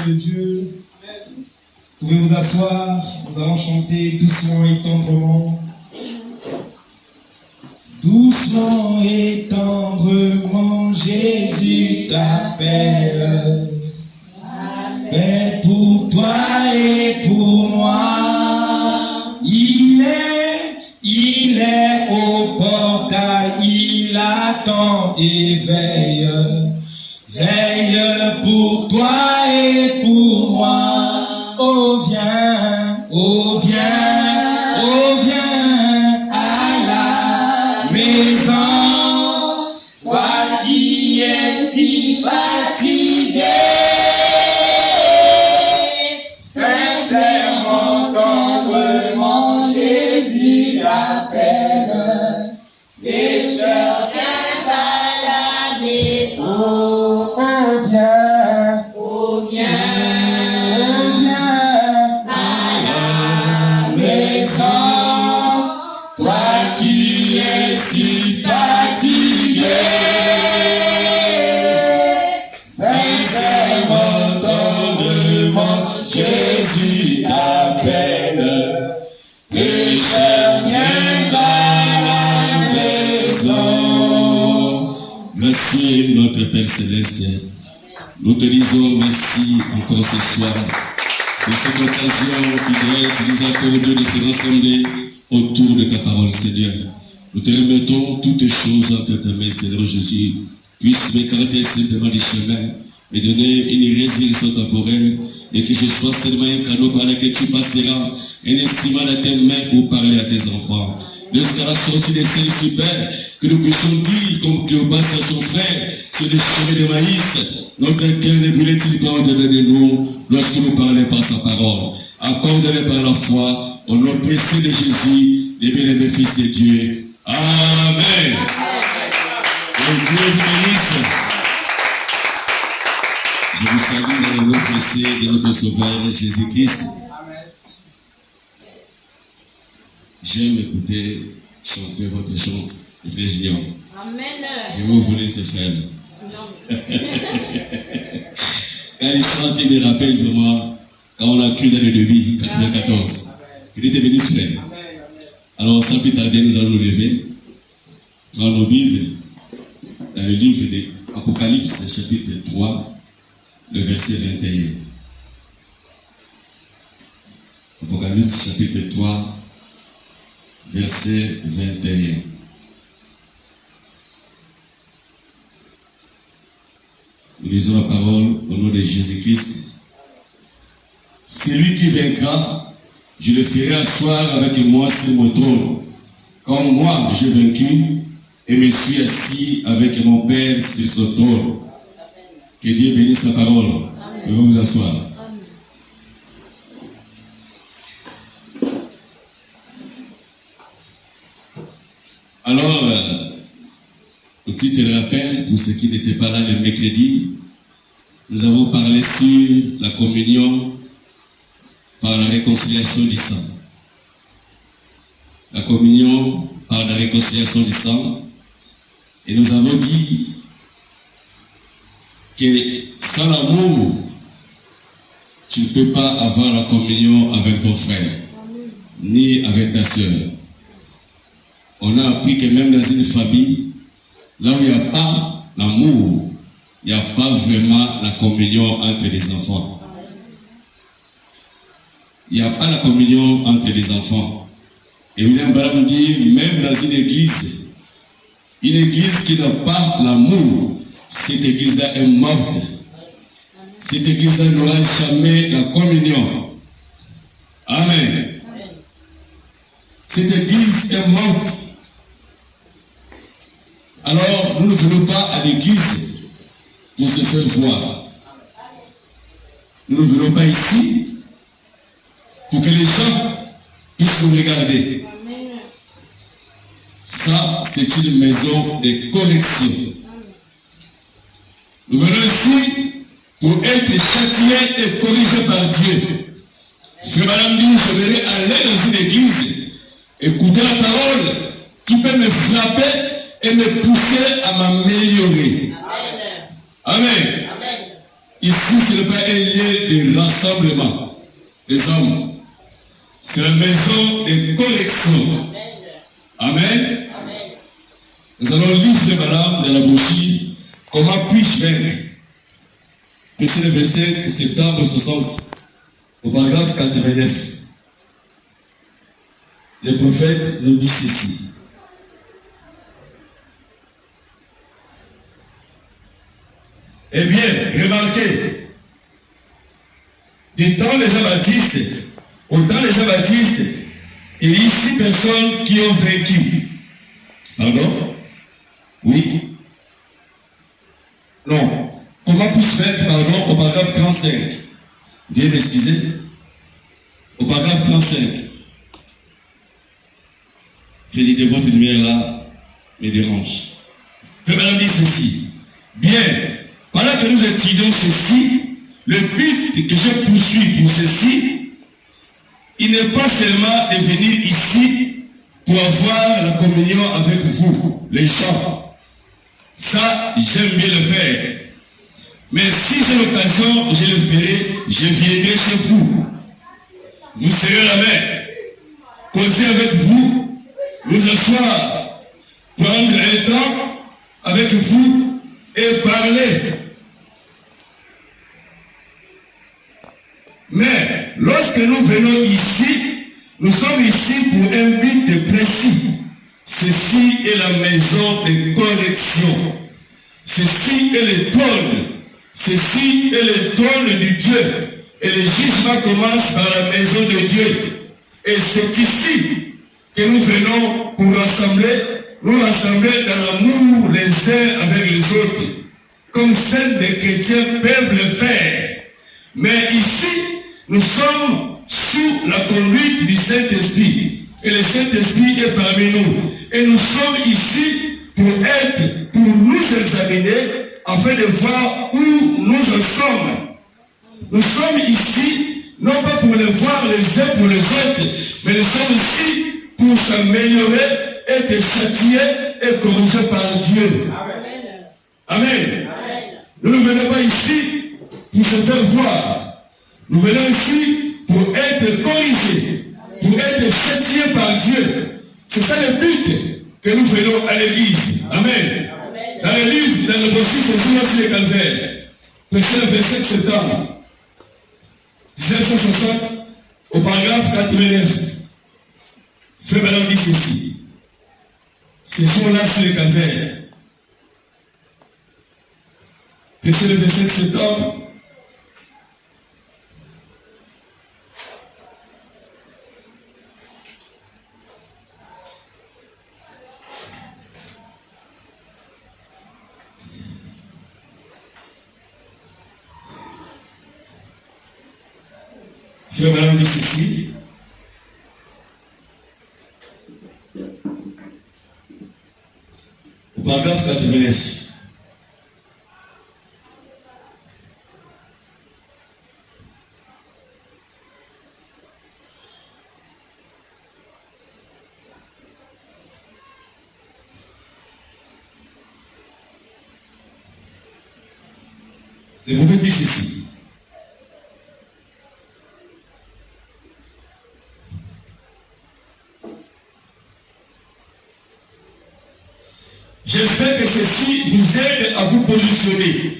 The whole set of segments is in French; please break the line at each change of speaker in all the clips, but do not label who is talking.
de Dieu. Vous pouvez vous asseoir, nous allons chanter doucement et tendrement. Doucement et tendrement, Jésus t'appelle. Appelle pour toi et pour moi. Il est au portail, il attend et veille. Veille pour toi et pour moi. Oh viens, oh viens, oh viens à la maison. Toi qui es si fatigué, sincèrement, tendrement, Jésus t'appelle. Pécheur, viens à la maison. Oh viens, oh viens. Si fatigué, sincèrement, tendrement, Jésus t'appelle. Pécheur, viens à la maison.
Merci notre Père Céleste. Nous te disons merci encore ce soir pour cette occasion idéale que tu nous accordes de se rassembler autour de ta parole, Seigneur. Nous te remettons toutes choses entre tes mains, Seigneur Jésus. Puisse m'écarter simplement du chemin, me donner une résurrection temporaire, et que je sois seulement un cadeau par lequel tu passeras, un instrument dans tes mains pour parler à tes enfants. Jusqu'à la sortie des saints super, que nous puissions dire, comme Cléopâtre à son frère, sur les chemins de maïs, notre cœur ne brûlait-il pas au-delà de nous, lorsque nous parlions par sa parole. Accorde-le par la foi, au nom précieux de Jésus, les bien-aimés fils de Dieu. Amen. Que Dieu vous bénisse. Je vous salue dans le nom précieux de notre Sauveur Jésus-Christ. J'aime écouter chanter votre chant, le frère Junior. Amen. Je vous voulais ce frère. Non. Quand il chante, il me rappelle vraiment quand on a cru dans le devis, 94. Il était béni, frère. Alors, sans plus tarder, nous allons nous lever, prendre nos Bibles, dans le livre de l'Apocalypse, chapitre 3, le verset 21. Apocalypse, chapitre 3, verset 21. Nous lisons la parole au nom de Jésus-Christ. Celui qui vaincra, je le ferai asseoir avec moi sur mon trône, comme moi j'ai vaincu et me suis assis avec mon Père sur son trône. Que Dieu bénisse sa parole. Je vais vous asseoir. Alors, petit rappel, pour ceux qui n'étaient pas là le mercredi, nous avons parlé sur la communion par la réconciliation du sang. La communion par la réconciliation du sang. Et nous avons dit que sans l'amour, tu ne peux pas avoir la communion avec ton frère, ni avec ta soeur. On a appris que même dans une famille, là où il n'y a pas l'amour, il n'y a pas vraiment la communion entre les enfants. Il n'y a pas la communion entre les enfants. Et William Branham dit, même dans une église qui n'a pas l'amour, cette église-là est morte. Cette église-là n'aura jamais la communion. Amen. Cette église est morte. Alors, nous ne venons pas à l'église pour se faire voir. Nous ne venons pas ici pour que les gens puissent nous regarder. Ça, c'est une maison de correction. Nous venons ici pour être châtiés et corrigés par Dieu. Frère Madame dit, je vais aller dans une église, écouter la parole qui peut me frapper et me pousser à m'améliorer. Amen. Amen. Ici, ce n'est pas un lieu de rassemblement des hommes. C'est la maison de correction. Amen. Nous allons lire, madame, dans la brochure, comment puis-je vaincre. C'est le 25 septembre 60, au paragraphe 89. Le prophète nous dit ceci. Eh bien, remarquez, du temps des Jean-Baptiste, au temps des Jean-Baptiste, il y a 6 personnes qui ont vaincu. Pardon? Oui? Non. Comment puis-je vaincre, pardon, au paragraphe 35? Viens m'excuser. Au paragraphe 35. Félix de votre lumière là me dérange. Frère madame dit ceci. Bien, pendant que nous étudions ceci, le but que je poursuis pour ceci, il n'est pas seulement de venir ici pour avoir la communion avec vous, les gens. Ça, j'aime bien le faire. Mais si j'ai l'occasion, je le ferai, je viendrai chez vous. Vous serrez la main, causer avec vous, nous asseoir, prendre un temps avec vous et parler. Mais lorsque nous venons ici, nous sommes ici pour un but précis. Ceci est la maison de correction. Ceci est le trône. Ceci est le trône du Dieu. Et le jugement commence par la maison de Dieu. Et c'est ici que nous venons pour nous rassembler dans l'amour les uns avec les autres, comme celles des chrétiens peuvent le faire. Mais ici, nous sommes sous la conduite du Saint-Esprit. Et le Saint-Esprit est parmi nous. Et nous sommes ici pour nous examiner, afin de voir où nous en sommes. Nous sommes ici, non pas pour les voir les uns pour les autres, mais nous sommes ici pour s'améliorer, être châtiés et corrigés par Dieu. Amen. Amen. Nous ne venons pas ici pour se faire voir. Nous venons ici pour être corrigés, pour être châtiés par Dieu. C'est ça le but que nous venons à l'église. Amen. Dans le livre, dans le brochure, c'est sur le calvaire. Prêché le 27 septembre 1960, au paragraphe 89. Frère Madame dit ceci. Ce jour-là sur le calvaire. Prêché le 27 septembre. Frère Madame dit ceci. Au paragraphe 89. Le prophète dit ceci. J'espère que ceci vous aide à vous positionner.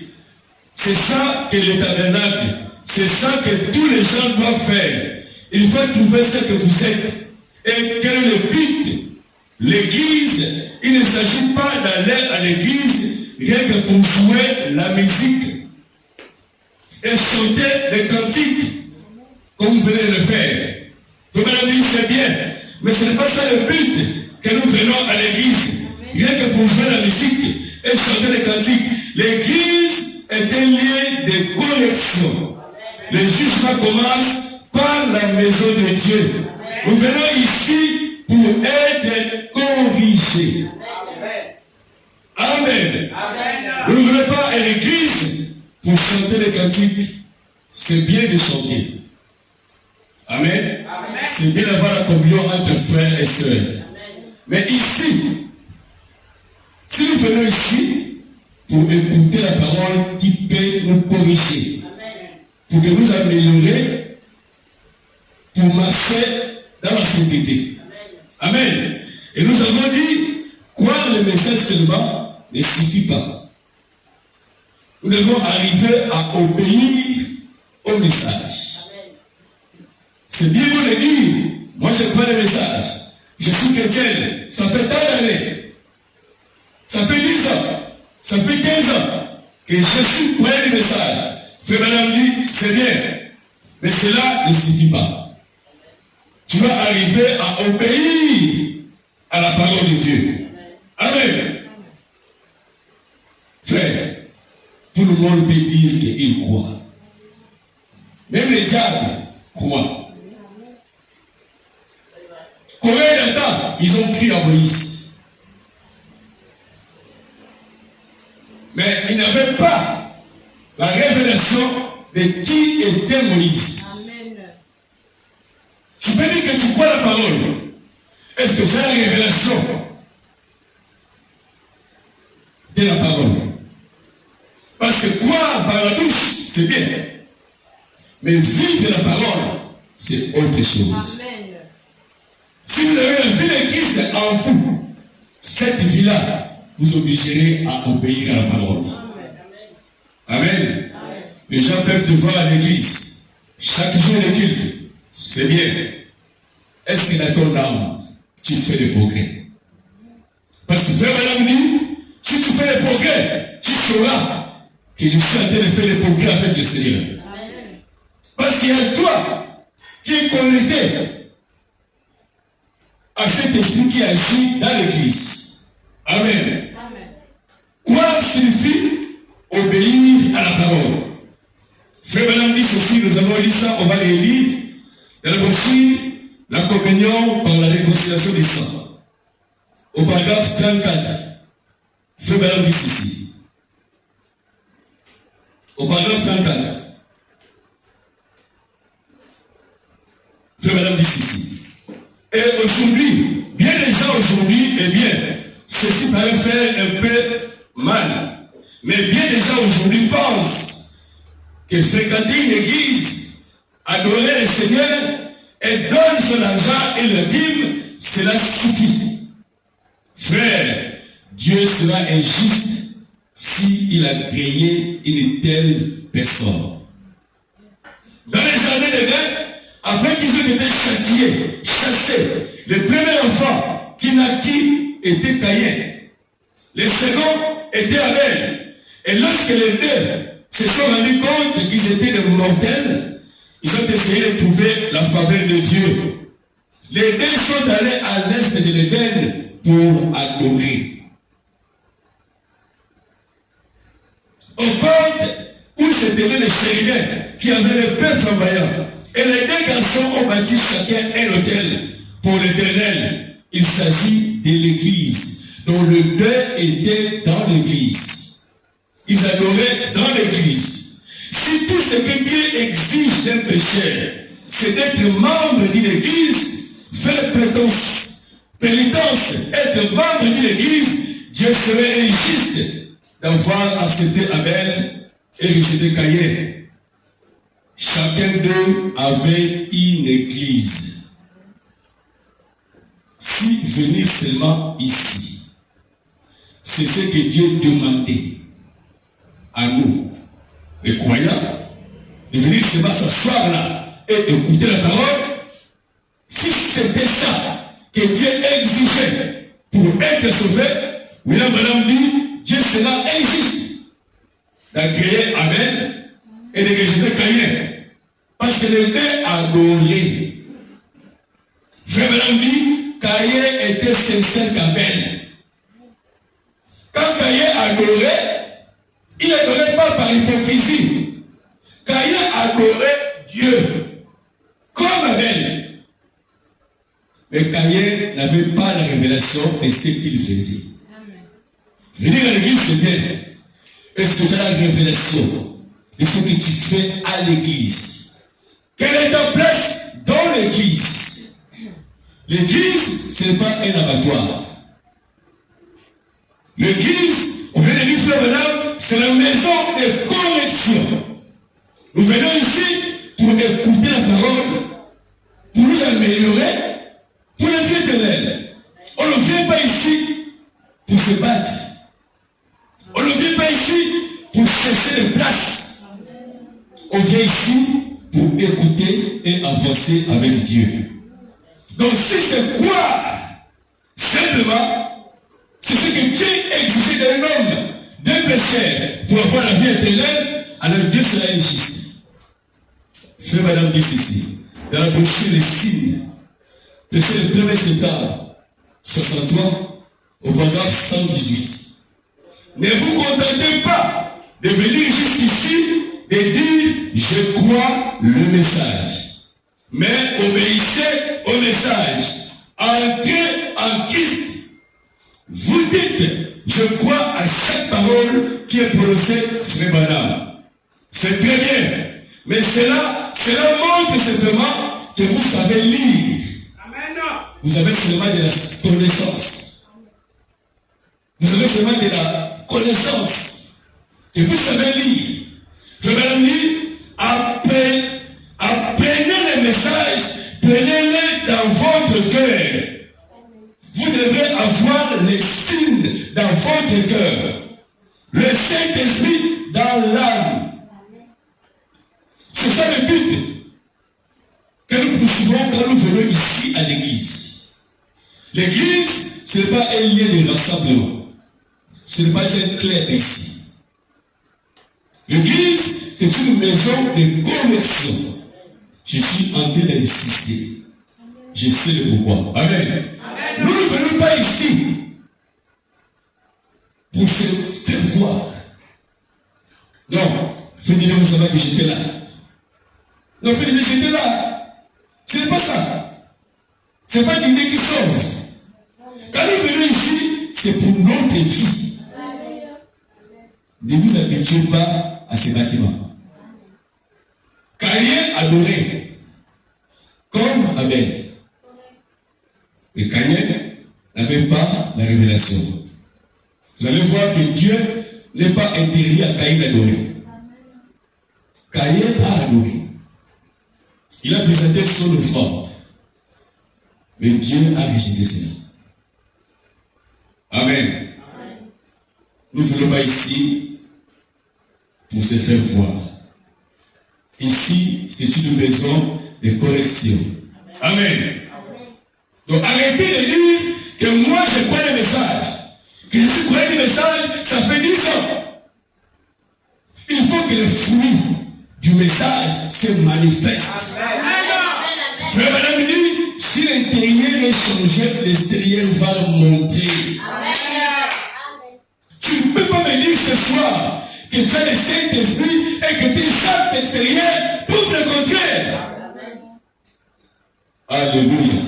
C'est ça que le tabernacle, c'est ça que tous les gens doivent faire. Il faut trouver ce que vous êtes. Et quel est le but? L'église, il ne s'agit pas d'aller à l'église rien que pour jouer la musique et chanter les cantiques comme vous venez de le faire. Vous m'avez dit c'est bien, mais ce n'est pas ça le but que nous venons à l'église. Rien que pour jouer la musique et chanter les cantiques. L'église est un lieu de correction. Le jugement commence par la maison de Dieu. Nous venons ici pour être corrigés. Amen. Nous ne venons pas à l'église pour chanter les cantiques. C'est bien de chanter. Amen. C'est bien d'avoir la communion entre frères et sœurs. Mais ici, si nous venons ici, pour écouter la parole qui peut nous corriger, pour que nous améliorer, pour marcher dans la sainteté. Amen. Et nous avons dit, croire le message seulement ne suffit pas. Nous devons arriver à obéir au message. C'est bien beau de dire, moi je prends le message, je suis chrétien, ça fait tant d'années, ça fait 10 ans, ça fait 15 ans que je suis près du message. Frère Madame dit, c'est bien, mais cela ne suffit pas. Tu vas arriver à obéir à la parole de Dieu. Amen. Frère, tout le monde peut dire qu'il croit. Même les diables croient. Combien de temps ils ont crié à Moïse? Mais ils n'avaient pas la révélation de qui était Moïse. Tu peux dire que tu crois la parole. Est-ce que j'ai la révélation de la parole? Parce que croire par la bouche, c'est bien. Mais vivre la parole, c'est autre chose. Amen. Si vous avez la vie de Christ en vous, cette vie-là vous obligerez à obéir à la parole. Amen. Amen. Amen. Les gens peuvent te voir à l'église chaque jour de culte. C'est bien. Est-ce que dans ton âme, tu fais des progrès? Parce que frère Madame dit, si tu fais des progrès, tu sauras que je suis en train de faire des progrès avec le Seigneur. Amen. Parce qu'il y a toi qui est connecté à cet esprit qui agit dans l'église. Amen. Amen. Quoi signifie obéir à la parole? Frère Madame dit ceci, nous avons lu ça, on va les lire. Dans la brochure, la communion par la réconciliation des saints. Au paragraphe 34, Frère Madame dit ceci. Au paragraphe 34, Frère Madame dit ceci. Et aujourd'hui, bien les gens aujourd'hui, eh bien, ceci paraît faire un peu mal. Mais bien des gens aujourd'hui pensent que fréquenter une église, adorer le Seigneur et donner son argent et le dîme, cela suffit. Frère, Dieu sera injuste s'il a créé une telle personne. Dans les jardins d'Éden, après qu'ils ont été châtiés, chassés, le premier enfant qui naquit était Caïn. Le second était Abel. Et lorsque les deux se sont rendus compte qu'ils étaient des mortels, ils ont essayé de trouver la faveur de Dieu. Les deux sont allés à l'est de l'Éden pour adorer. Au point où c'était les chérubins qui avaient le père flamboyant. Et les deux garçons ont bâti chacun un autel pour l'Éternel. Il s'agit de l'Église, dont le deux était dans l'Église. Ils adoraient dans l'Église. Si tout ce que Dieu exige d'un pécheur, c'est d'être membre d'une église, faire pénitence, être membre d'une église, Dieu serait injuste d'avoir accepté Abel et rejeté Caïn. Chacun d'eux avait une église. Si venir seulement ici, c'est ce que Dieu demandait à nous, les croyants, de venir seulement s'asseoir là et écouter la parole. Si c'était ça que Dieu exigeait pour être sauvé, William Branham dit, Dieu sera injuste d'agréer Abel et de rejeter Caïn. Parce que les deux adoraient. Frère Branham dit, Caïn était sincère qu'Abel. Quand Caïn adorait, il n'adorait pas par hypocrisie. Caïn adorait Dieu, comme Abel. Mais Caïn n'avait pas la révélation de ce qu'il faisait. Venir à l'église, c'est bien. Est-ce que tu as la révélation de ce que tu fais à l'église? Quelle est ta place dans l'église? L'église, ce n'est pas un abattoir. L'église, on vient de dire
frères et mesdames, c'est la maison de correction. Nous venons ici pour écouter la parole, pour nous améliorer, pour la vie éternelle. On ne vient pas ici pour se battre. On ne vient pas ici pour chercher des places. On vient ici pour écouter et avancer avec Dieu. Donc si c'est croire, simplement, c'est ce que Dieu exigeait d'un homme, d'un pécheur, pour avoir la vie éternelle, alors Dieu sera injuste. Frère Madame dit ceci, dans la brochure Les Signes, péché le 1er septembre 63, au paragraphe 118. Ne vous contentez pas de venir jusqu'ici et dire je crois le message, mais obéissez au message. Entrez en Christ. Vous dites je crois à chaque parole qui est prononcée, frère Madame. C'est très bien. Mais cela montre simplement que vous savez lire. Amen. Vous avez seulement de la connaissance. Vous avez seulement de la connaissance. Que vous savez lire. Frère Madame dit, apprenez les messages, prenez-les dans votre cœur. Vous devez avoir les signes dans votre cœur. Le Saint-Esprit dans l'âme. C'est ça le but que nous poursuivons quand nous venons ici à l'église. L'église, ce n'est pas un lieu de rassemblement. Ce n'est pas un clerc ici. L'église, c'est une maison de correction. Je suis en train d'insister. Je sais le pourquoi. Amen. Nous ne venons pas ici pour se faire voir. Non, Fédéné, vous savez que j'étais là. Non, Fédéné, j'étais là. Ce n'est pas ça. Ce n'est pas une idée qui sauve. Quand nous venons ici, c'est pour notre vie. Ne vous habituez pas à ces bâtiments. Caïn adorait comme Abel. Et Caïn n'avait pas la révélation. Vous allez voir que Dieu n'est pas interdit à Caïn d'adorer. Caïn a adoré. Il a présenté son offrande. Mais Dieu a rejeté cela. Amen. Nous ne venons pas ici pour se faire voir. Ici, c'est une maison de correction. Amen. Donc arrêtez de dire que moi je crois le message. Que je suis croyant du message, ça fait 10 ans. Il faut que les fruits du message se manifestent. Frère Madame dit, si l'intérieur est changé, l'extérieur va le montrer. Tu ne peux pas me dire ce soir que tu as le Saint-Esprit et que tes actes extérieurs prouvent le contraire. Alléluia.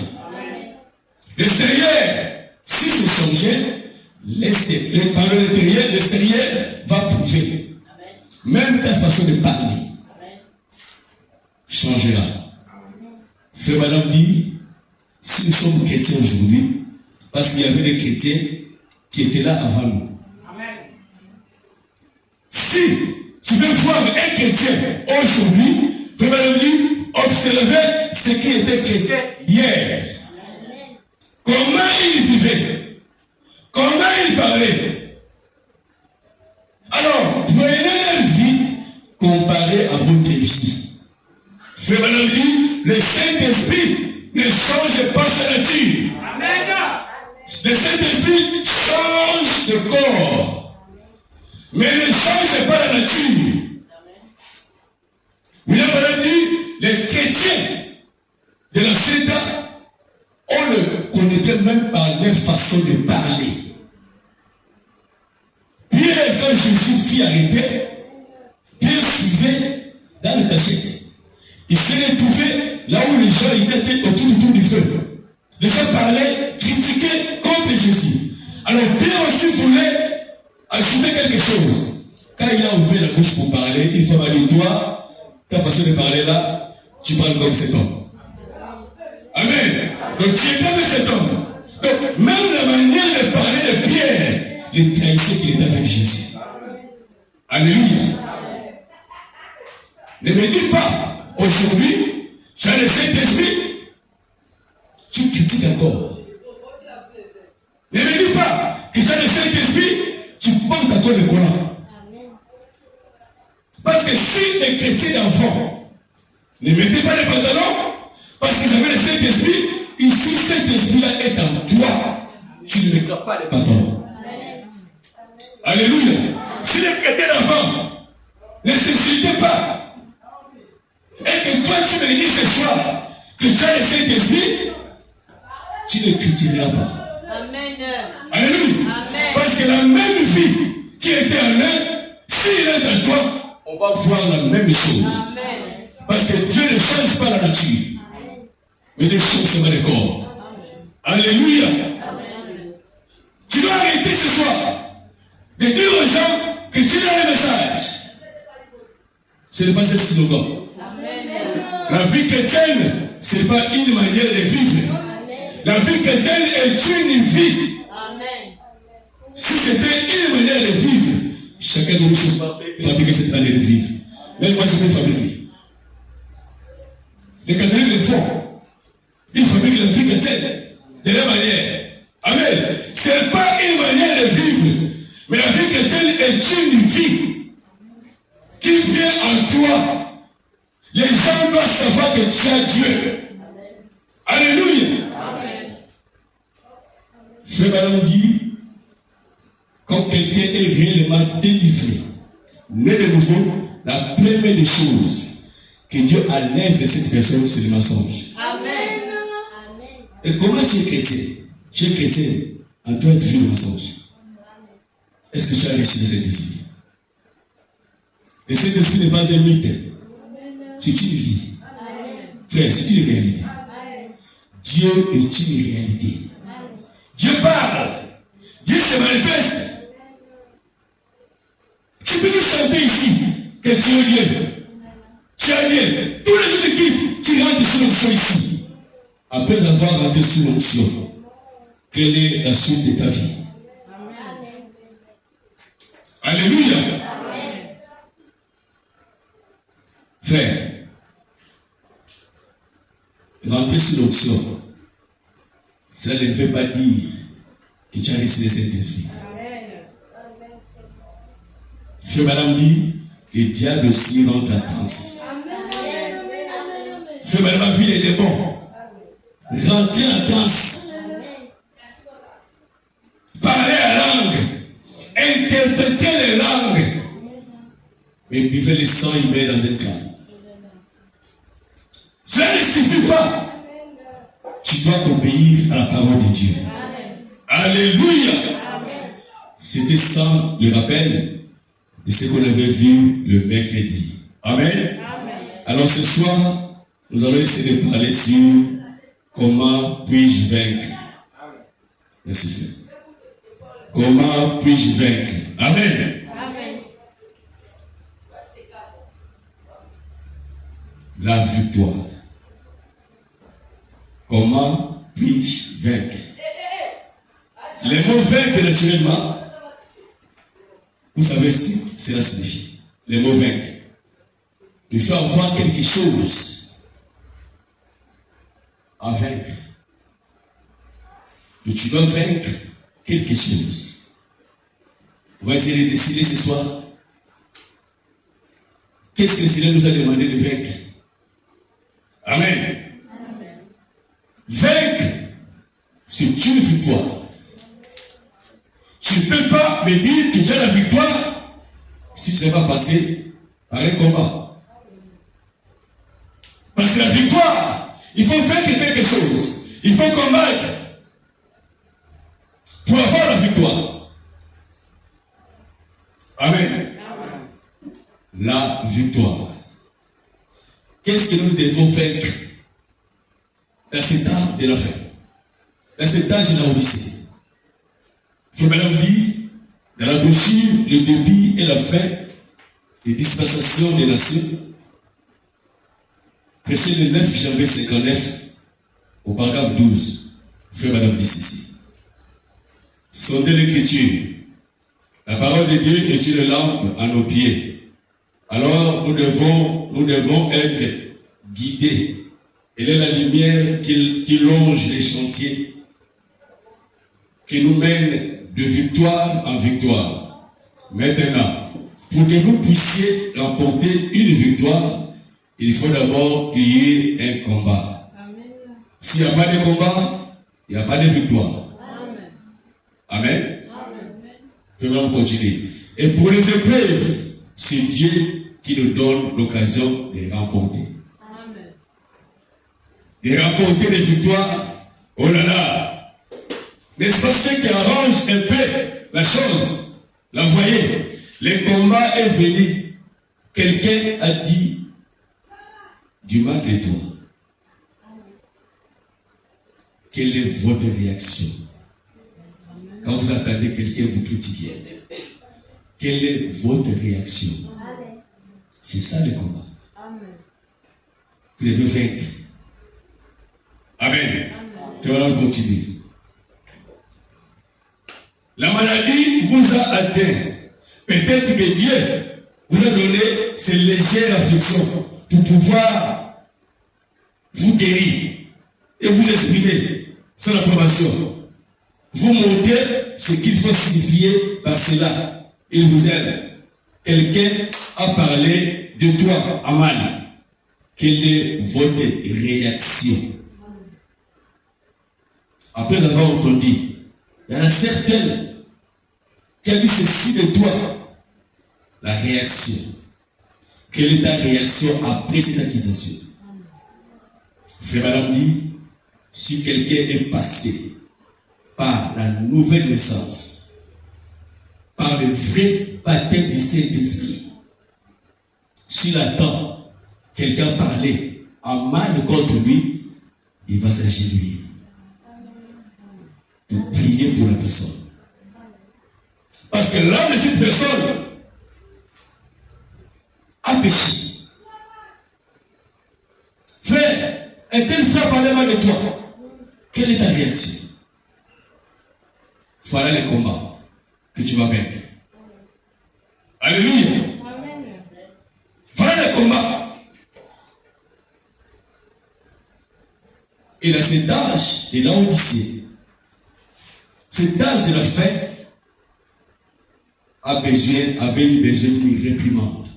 L'extérieur, si c'est changé, par l'intérieur, l'extérieur va prouver. Même ta façon de parler changera. Frère Madame dit, si nous sommes chrétiens aujourd'hui, parce qu'il y avait des chrétiens qui étaient là avant nous. Si tu veux voir un chrétien aujourd'hui, Frère Madame dit, observez ce qui était chrétien hier. Comment il vivait, comment il parlait. Alors, prenez leur vie comparée à votre vie. Frère Madame dit, le Saint-Esprit ne change pas sa nature. Amen. Le Saint-Esprit change de corps, mais ne change pas la nature. William Madame dit, les chrétiens de la Sainte, on ne connaissait même par leur façon de parler. Pierre, quand Jésus fit arrêter, Pierre suivait dans le cachette. Il s'est retrouvé là où les gens étaient autour du feu. Les gens parlaient, critiquaient contre Jésus. Alors Pierre aussi voulait ajouter quelque chose. Quand il a ouvert la bouche pour parler, il m'a dit, toi, ta façon de parler là, tu parles comme cet homme. Amen. Donc tu es comme cet homme. Donc même la manière de parler de Pierre, il trahissait qu'il était avec Jésus. Alléluia. Ne me dis pas, aujourd'hui, tu as le Saint-Esprit, tu critiques encore. Ne me dis pas que tu as le Saint-Esprit, tu portes encore le Coran. Parce que si les chrétiens d'enfants ne mettaient pas les pantalons, parce qu'ils avaient le Saint-Esprit, ici, cet esprit-là est en toi, tu ne mettras pas les pantalons. Alléluia. Si les chrétiens d'enfants ne s'insultaient pas, et que toi tu me dis ce soir que tu as le Saint-Esprit, tu ne critiqueras pas.
Amen.
Alléluia.
Amen.
Parce que la même vie qui était en eux, s'il est en toi, on va voir la même chose.
Amen.
Parce que Dieu ne change pas la nature, mais Dieu change seulement le corps. Alléluia. Tu dois arrêter ce soir de dire aux gens que tu as le message. Ce n'est pas un slogan. La vie chrétienne, ce n'est pas une manière de vivre. La vie chrétienne est une vie. Si c'était une manière de vivre, chacun de nous fabriquer cette manière de vivre. Même moi, je peux fabriquer. Les catholiques le font. Ils fabriquent la vie chrétienne de la manière. Amen. Ce n'est pas une manière de vivre, mais la vie chrétienne est une vie qui vient en toi. Les gens doivent savoir que tu as Dieu. Alléluia. Frère Balaam dit, quand quelqu'un est réellement délivré, né de nouveau, la première des choses que Dieu enlève de cette personne, c'est le mensonge.
Amen.
Et comment tu es chrétien? Tu es chrétien, en toi tu fais le mensonge. Est-ce que tu as reçu le Saint-Esprit? Le Saint-Esprit n'est pas un mythe. C'est une vie. Frère, c'est une réalité. Dieu est une réalité. Dieu parle. Dieu se manifeste. Tu peux nous chanter ici que tu es Dieu. Tu es Dieu. Tous les jours de quitte, tu rentres sur l'onction ici. Après avoir rentré sur l'onction, quelle est la suite de ta vie? Alléluia. Frère, rentrer sur l'onction, ça ne veut pas dire que tu as reçu le Saint-Esprit. Frère Madame dit que le diable aussi rentre en transe. Frère Madame a vu les démons rentrer en transe, parler à langue, interpréter les langues, mais buvait le sang humain dans une canne. Cela ne suffit pas. Tu dois obéir à la parole de Dieu. Alléluia. C'était ça le rappel de ce qu'on avait vu le mercredi. Amen. Alors ce soir, nous allons essayer de parler sur comment puis-je vaincre. Merci frère. Comment puis-je vaincre? Amen. La victoire. Comment puis-je vaincre? Les mots vaincre naturellement, vous savez ce que cela signifie. Les mots vaincre. Il faut avoir quelque chose à vaincre. Et tu dois vaincre quelque chose. On va essayer de décider ce soir. Qu'est-ce que le Seigneur nous a demandé de vaincre? Amen. Vaincre, c'est une victoire. Tu ne peux pas me dire que tu as la victoire si tu n'es pas passé par un combat. Parce que la victoire, il faut vaincre quelque chose. Il faut combattre pour avoir la victoire. Amen. La victoire. Qu'est-ce que nous devons vaincre dans cet âge de la fin, dans cet âge de la Odyssée? Frère Madame dit, dans la brochure, le début et la fin des dispensations des nations, prêché le 9 janvier 59, au paragraphe 12, Frère Madame dit ceci. Sondez l'écriture,
La parole de Dieu est une lampe à nos pieds. Alors nous devons être guidés. Elle est la lumière qui longe les chantiers, qui nous mène de victoire en victoire. Maintenant, pour que vous puissiez remporter une victoire, il faut d'abord qu'il y ait un combat. S'il n'y a pas de combat, il n'y a pas de victoire. Amen. Amen. Continuer. Et pour les épreuves, c'est Dieu qui nous donne l'occasion de remporter. Amen. De remporter des victoires. Oh là là! N'est-ce pas ce qui arrange un peu la chose? La voyez, le combat est venu. Quelqu'un a dit du mal de toi. Quelle est votre réaction quand vous entendez quelqu'un vous critiquer? Quelle est votre réaction? C'est ça le combat. Vous devez vaincre. Amen. Tu vas continuer. La maladie vous a atteint. Peut-être que Dieu vous a donné ces légères afflictions pour pouvoir vous guérir et vous exprimer sans approbation. Vous montrez ce qu'il faut signifier par cela. Il vous aime. Quelqu'un a parlé de toi, Aman. Quelle est votre réaction? Après avoir entendu, il y en a certaines qui a dit ceci de toi. La réaction. Quelle est ta réaction après cette accusation? Frère Madame dit, si quelqu'un est passé par la nouvelle naissance, par le vrai baptême du Saint-Esprit, s'il attend quelqu'un parler en mal contre lui, il va s'agenouiller pour prier pour la personne. Parce que l'âme de cette personne a péché. Frère, un tel frère parlait mal de toi. Quelle est ta réaction? Voilà le combat que tu vas vaincre. Alléluia. Voilà le combat. Et dans cet âge de l'Odyssée, cet âge de la fin avait eu besoin d'une réprimande.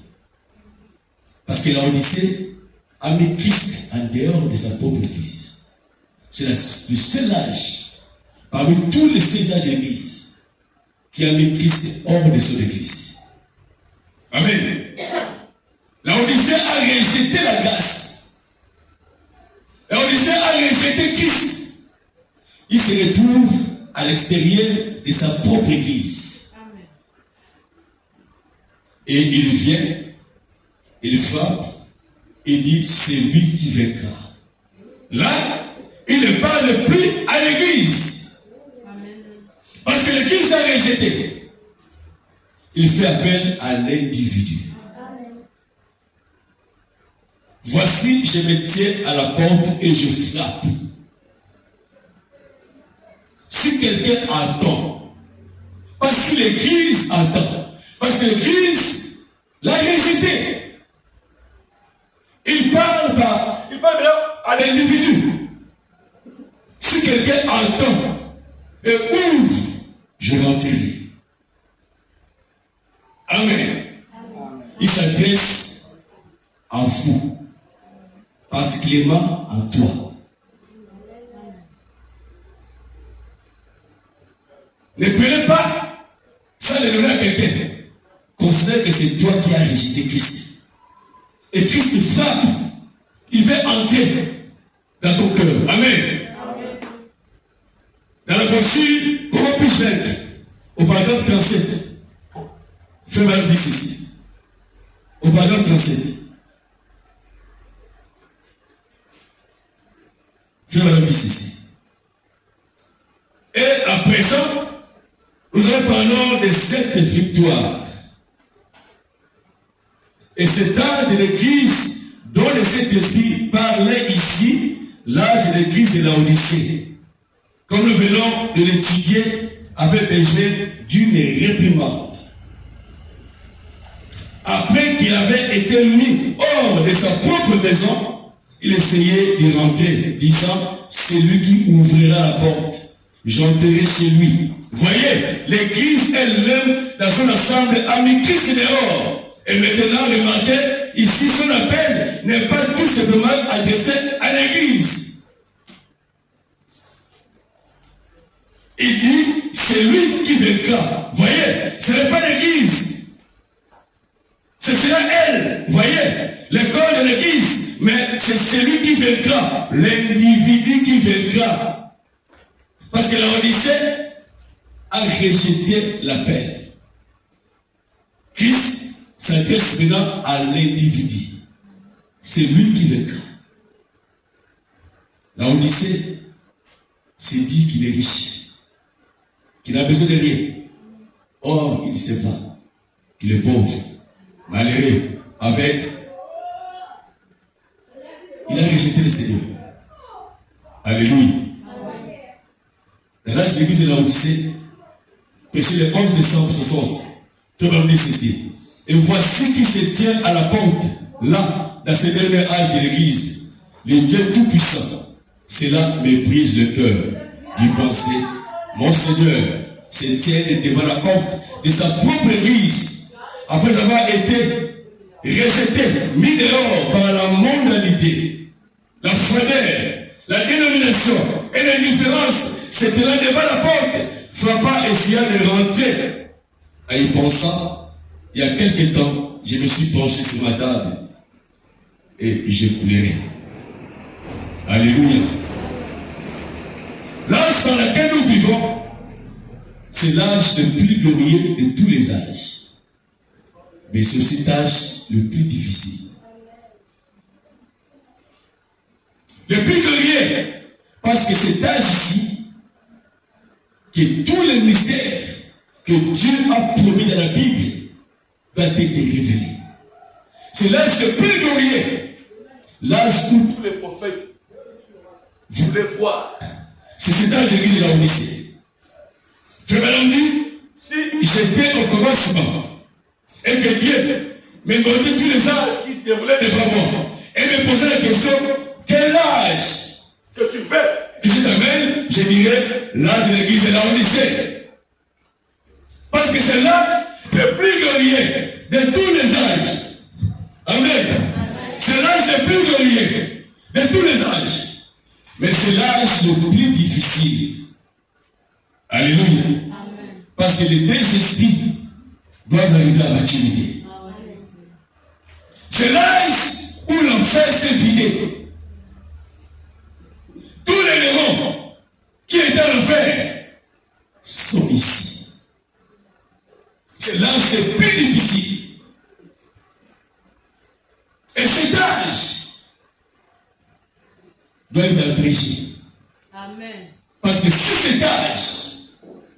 Parce que l'Odyssée a mis Christ en dehors de sa propre église. C'est le seul âge, parmi tous les 16 âges de l'église, qui a mis Christ hors de son église. Amen. L'Odyssée a rejeté la grâce. L'Odyssée a rejeté Christ. Il se retrouve à l'extérieur de sa propre église. Amen. Et il vient, il frappe, il dit c'est lui qui vaincra. Là, il ne parle plus à l'église. Parce que l'église a rejeté. Il fait appel à l'individu. Voici, je me tiens à la porte et je frappe. Si quelqu'un attend, parce que l'église attend, parce que l'église l'a rejeté, il parle à l'individu. Si quelqu'un attend et ouvre, je rentrerai. Amen. Il s'adresse à vous, particulièrement à toi. Ne prenez pas ça de donner à quelqu'un. Considère que c'est toi qui as rejeté Christ. Et Christ frappe. Il veut entrer dans ton cœur. Amen. Dans la brochure, comment puis-je vaincre? Au paragraphe 37. Frère Madame dit ceci. Au paragraphe 37. Frère Madame dit ceci. Et à présent, nous allons parler de cette victoire. Et cet âge de l'église dont le Saint-Esprit parlait ici, l'âge de l'église de l'Odyssée. Comme nous venons de l'étudier, avait besoin d'une réprimande.
après qu'il avait été mis hors de sa propre maison, il essayait d'y rentrer, disant, c'est lui qui ouvrira la porte. J'entrerai chez lui. Voyez, l'église elle-même, dans son ensemble, a mis Christ dehors. Et maintenant, remarquez, ici, son appel n'est pas tout simplement adressé à l'église. Il dit, c'est lui qui vaincra. Voyez, ce n'est pas l'église. Ce sera elle. Voyez, le corps de l'église. Mais c'est celui qui vaincra. L'individu qui vaincra. Parce que la Odyssée a rejeté l'appel. Christ s'adresse maintenant à l'individu. C'est lui qui vaincra. La Odyssée s'est dit qu'il est riche, qu'il n'a besoin de rien. Or, il ne sait pas qu'il est pauvre, malheureux, avec. Il a rejeté le Seigneur. Alléluia. Dans l'âge de l'église de la Odyssée, péché les 11 décembre 60, tu vas me dire ceci. Et voici qui se tient à la porte, là, dans ce dernier âge de l'église. Le Dieu Tout-Puissant, cela méprise le cœur du penser. Mon Seigneur se tient devant la porte de sa propre église, après avoir été rejeté, mis dehors par la mondialité, la froideur, la dénomination et l'indifférence. C'était là devant la porte, frappant, essayant de rentrer. En y pensant, il y a quelque temps, je me suis penché sur ma table et je pleurais. Alléluia. L'âge par lequel nous vivons, c'est l'âge le plus glorieux de tous les âges. Mais c'est aussi l'âge le plus difficile. Le plus glorieux, parce que cet âge ici, que tous les mystères que Dieu a promis dans la Bible doivent être révélés. C'est l'âge le plus glorieux. L'âge où tous les prophètes voulaient voir. C'est cet âge de l'église de la Odyssée. Frère Madame dit, si j'étais au commencement et que Dieu me montrait tous les âges qui se déroulaient devant moi et me posait la question, quel âge que tu veux que je t'amène, je dirais l'âge de l'église de la Odyssée. Parce que c'est l'âge le plus glorieux de tous les âges. Amen. C'est l'âge le plus glorieux de tous les âges. Mais c'est l'âge le plus difficile. Alléluia. Amen. Parce que les deux esprits doivent arriver à la maturité. C'est l'âge où l'enfer s'est vidé. Tous les démons qui étaient en enfer sont ici. C'est l'âge le plus difficile. Et cet âge doit être abrégé. Amen. Parce que si cet âge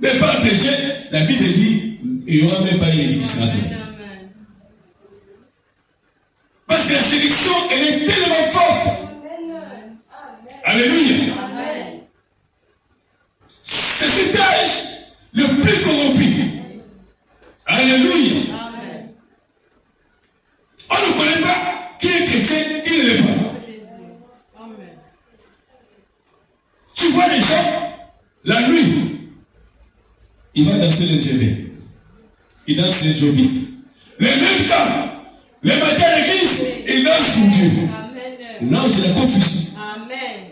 n'est pas abrégé, la Bible dit il n'y aura même pas une église qui sera sauvée. Parce que la sélection, elle est tellement forte. Alléluia. Amen. C'est cet âge le plus corrompu. Alléluia. Amen. On ne connaît pas qui est chrétien, qui ne l'est pas. Amen. Tu vois les gens, la nuit, il va danser le djembé. Il danse le djobi. Les mêmes femmes, le matin à l'église, ils dansent pour Dieu. L'âge de la confusion. Amen.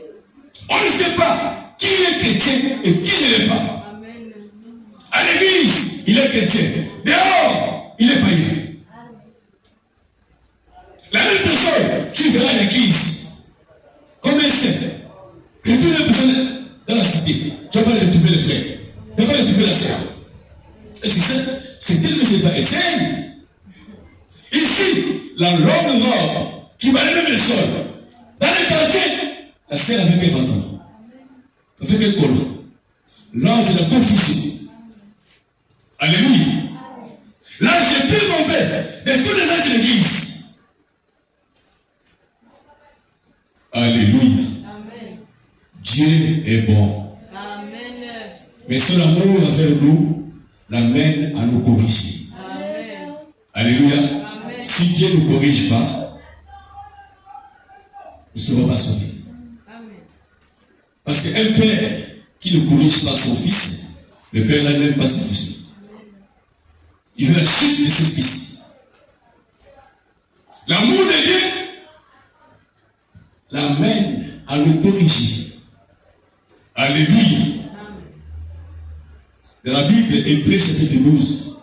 On ne sait pas qui est chrétien et qui ne l'est pas. Amen. À l'église, il est chrétien. Dehors, il est païen. La même personne, tu verras à l'église, comme un saint, que toutes les personnes dans la cité, tu ne vas pas retrouver le frère, tu ne vas pas retrouver la sœur. Est-ce que c'est tellement c'est pas essaye? Ici, la longue robe qui va lever le sol. Dans le quartier, la sœur avec un pantalon, avec un colon. L'âge de la confusion. Alléluia. L'âge le plus mauvais de tous les âges de l'église. Alléluia. Amen. Dieu est bon. Amen. Mais son amour envers nous l'amène à nous corriger. Amen. Alléluia. Amen. Dieu ne nous corrige pas, nous ne serons pas sauvés. Parce qu'un père qui ne corrige pas son fils, le père n'aime pas son fils. Il veut la chute de ses fils. L'amour de Dieu l'amène à le corriger. Alléluia. Dans la Bible, Hébreux chapitre 12,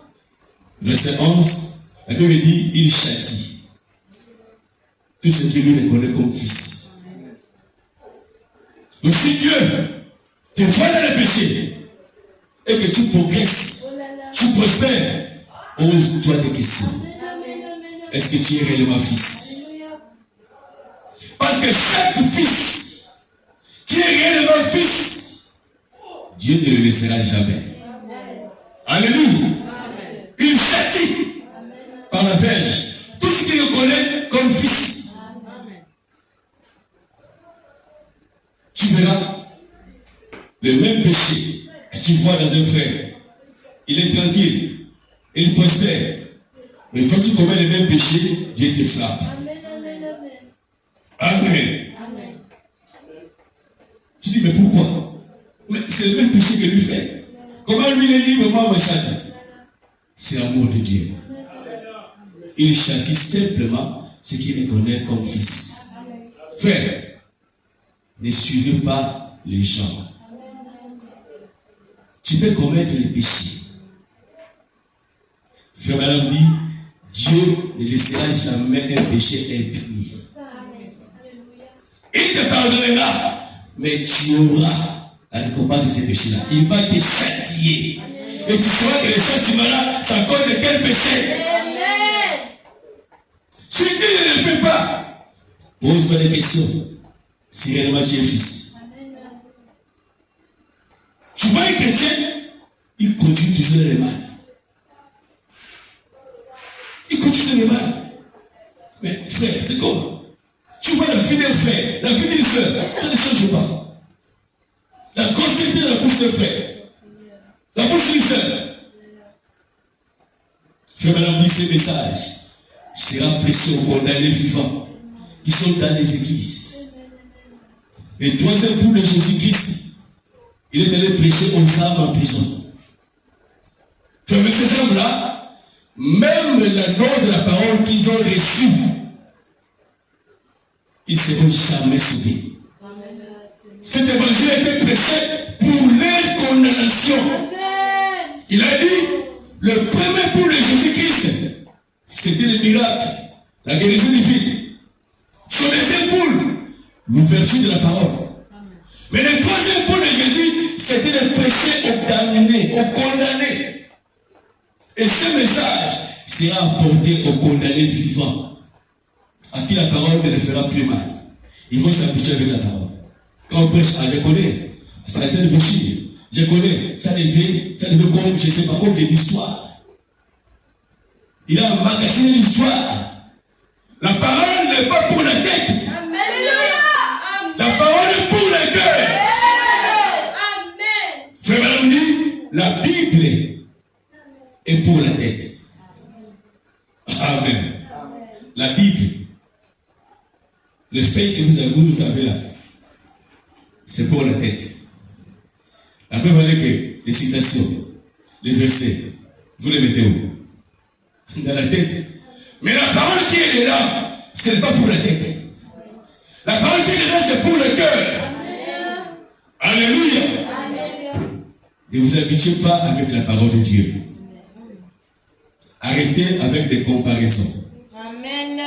verset 11, la Bible dit, il châtie tout ce qui lui reconnaît comme fils. Donc si Dieu te voit dans le péché et que tu progresses, tu prospères, pose-toi des questions. Est-ce que tu es réellement fils? Parce que chaque fils qui est réellement fils, Dieu ne le laissera jamais. Alléluia. Il châtie par la verge tout ce qu'il reconnaît comme fils. Tu verras le même péché que tu vois dans un frère. Il est tranquille, il prospère. Mais quand tu commets le même péché, Dieu te frappe. Amen. Tu dis, mais pourquoi? Mais c'est le même péché que lui fait. Comment lui est libre, moi me châtie? C'est l'amour de Dieu. Il châtie simplement ce qu'il reconnaît comme fils. Frère, ne suivez pas les gens. Tu peux commettre les péchés. Frère Madame dit, Dieu ne laissera jamais un péché impuni. Il te pardonnera, mais tu auras la récompense de ces péchés-là. Il va te châtier. Et tu sauras que le châtiment-là, c'est à cause de quel péché? Amen. Si tu ne le fais pas, pose-toi des questions. Si réellement tu es fils. Amen. Tu vois un chrétien, il continue toujours dans le mal. Il continue dans le mal. Mais frère, c'est comment? Tu vois la vie d'un frère, la vie d'une soeur, ça ne change pas. La conséquence de la bouche d'un frère, la bouche d'une soeur. Frère Madame dit ces messages sera prêché aux condamnés vivants qui sont dans les églises. Le troisième pour de Jésus-Christ, il est allé prêcher aux âmes en prison. Frère, mais ces âmes-là, même la dose de la parole qu'ils ont reçue, ils ne seront jamais sauvés. Cet évangile a été prêché pour leur condamnation. Amen. Il a dit, le premier pour de Jésus-Christ, c'était le miracle, la guérison divine. Son deuxième pour l'ouverture de la parole. Amen. Mais le troisième pour de Jésus, c'était de prêcher aux damnés, aux condamnés. Et ce message sera apporté aux condamnés vivants, à qui la parole ne les fera plus mal. Il faut s'habituer avec la parole. Quand on prêche, je connais, ça a été le péché. Je connais, ça devait comme, je ne sais pas, comme de l'histoire. Il a emmagasiné l'histoire. La parole n'est pas pour la tête. Amen. La parole est pour le cœur. Amen. Frère Madame dit, la Bible est pour la tête. Amen. La Bible, le fait que vous avez là, c'est pour la tête. La preuve est que les citations, les versets, vous les mettez où? Dans la tête. Mais la parole qui est là, ce n'est pas pour la tête. La parole qui est là, c'est pour le cœur. Alléluia. Ne vous habituez pas avec la parole de Dieu. Arrêtez avec des comparaisons. Amen.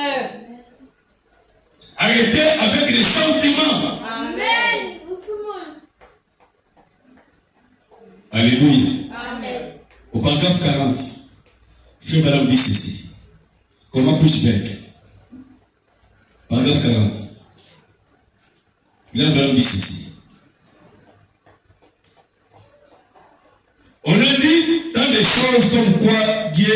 Arrêtez avec des sentiments. Amen. Alléluia. Amen. Au paragraphe 40, Frère Madame dit ceci. Comment puis-je faire? Paragraphe 40. Frère Madame dit ceci. On a dit dans des choses comme quoi Dieu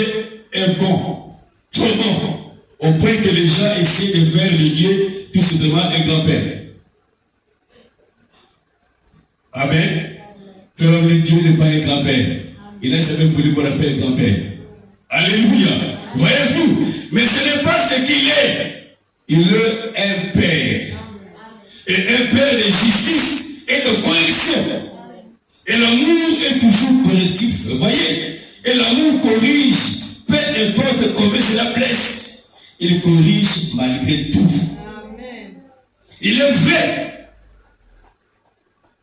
est bon, trop bon, au point que les gens essaient de faire de Dieu tout simplement un grand-père. Amen. Frère, Dieu n'est pas un grand-père. Il n'a jamais voulu qu'on l'appelle grand-père. Alléluia. Voyez-vous? Mais ce n'est pas ce qu'il est. Il est un père. Et un père de justice et de correction. Et l'amour est toujours correctif. Vous voyez? Et l'amour corrige. Peu importe combien cela blesse. Il corrige malgré tout. Il est vrai.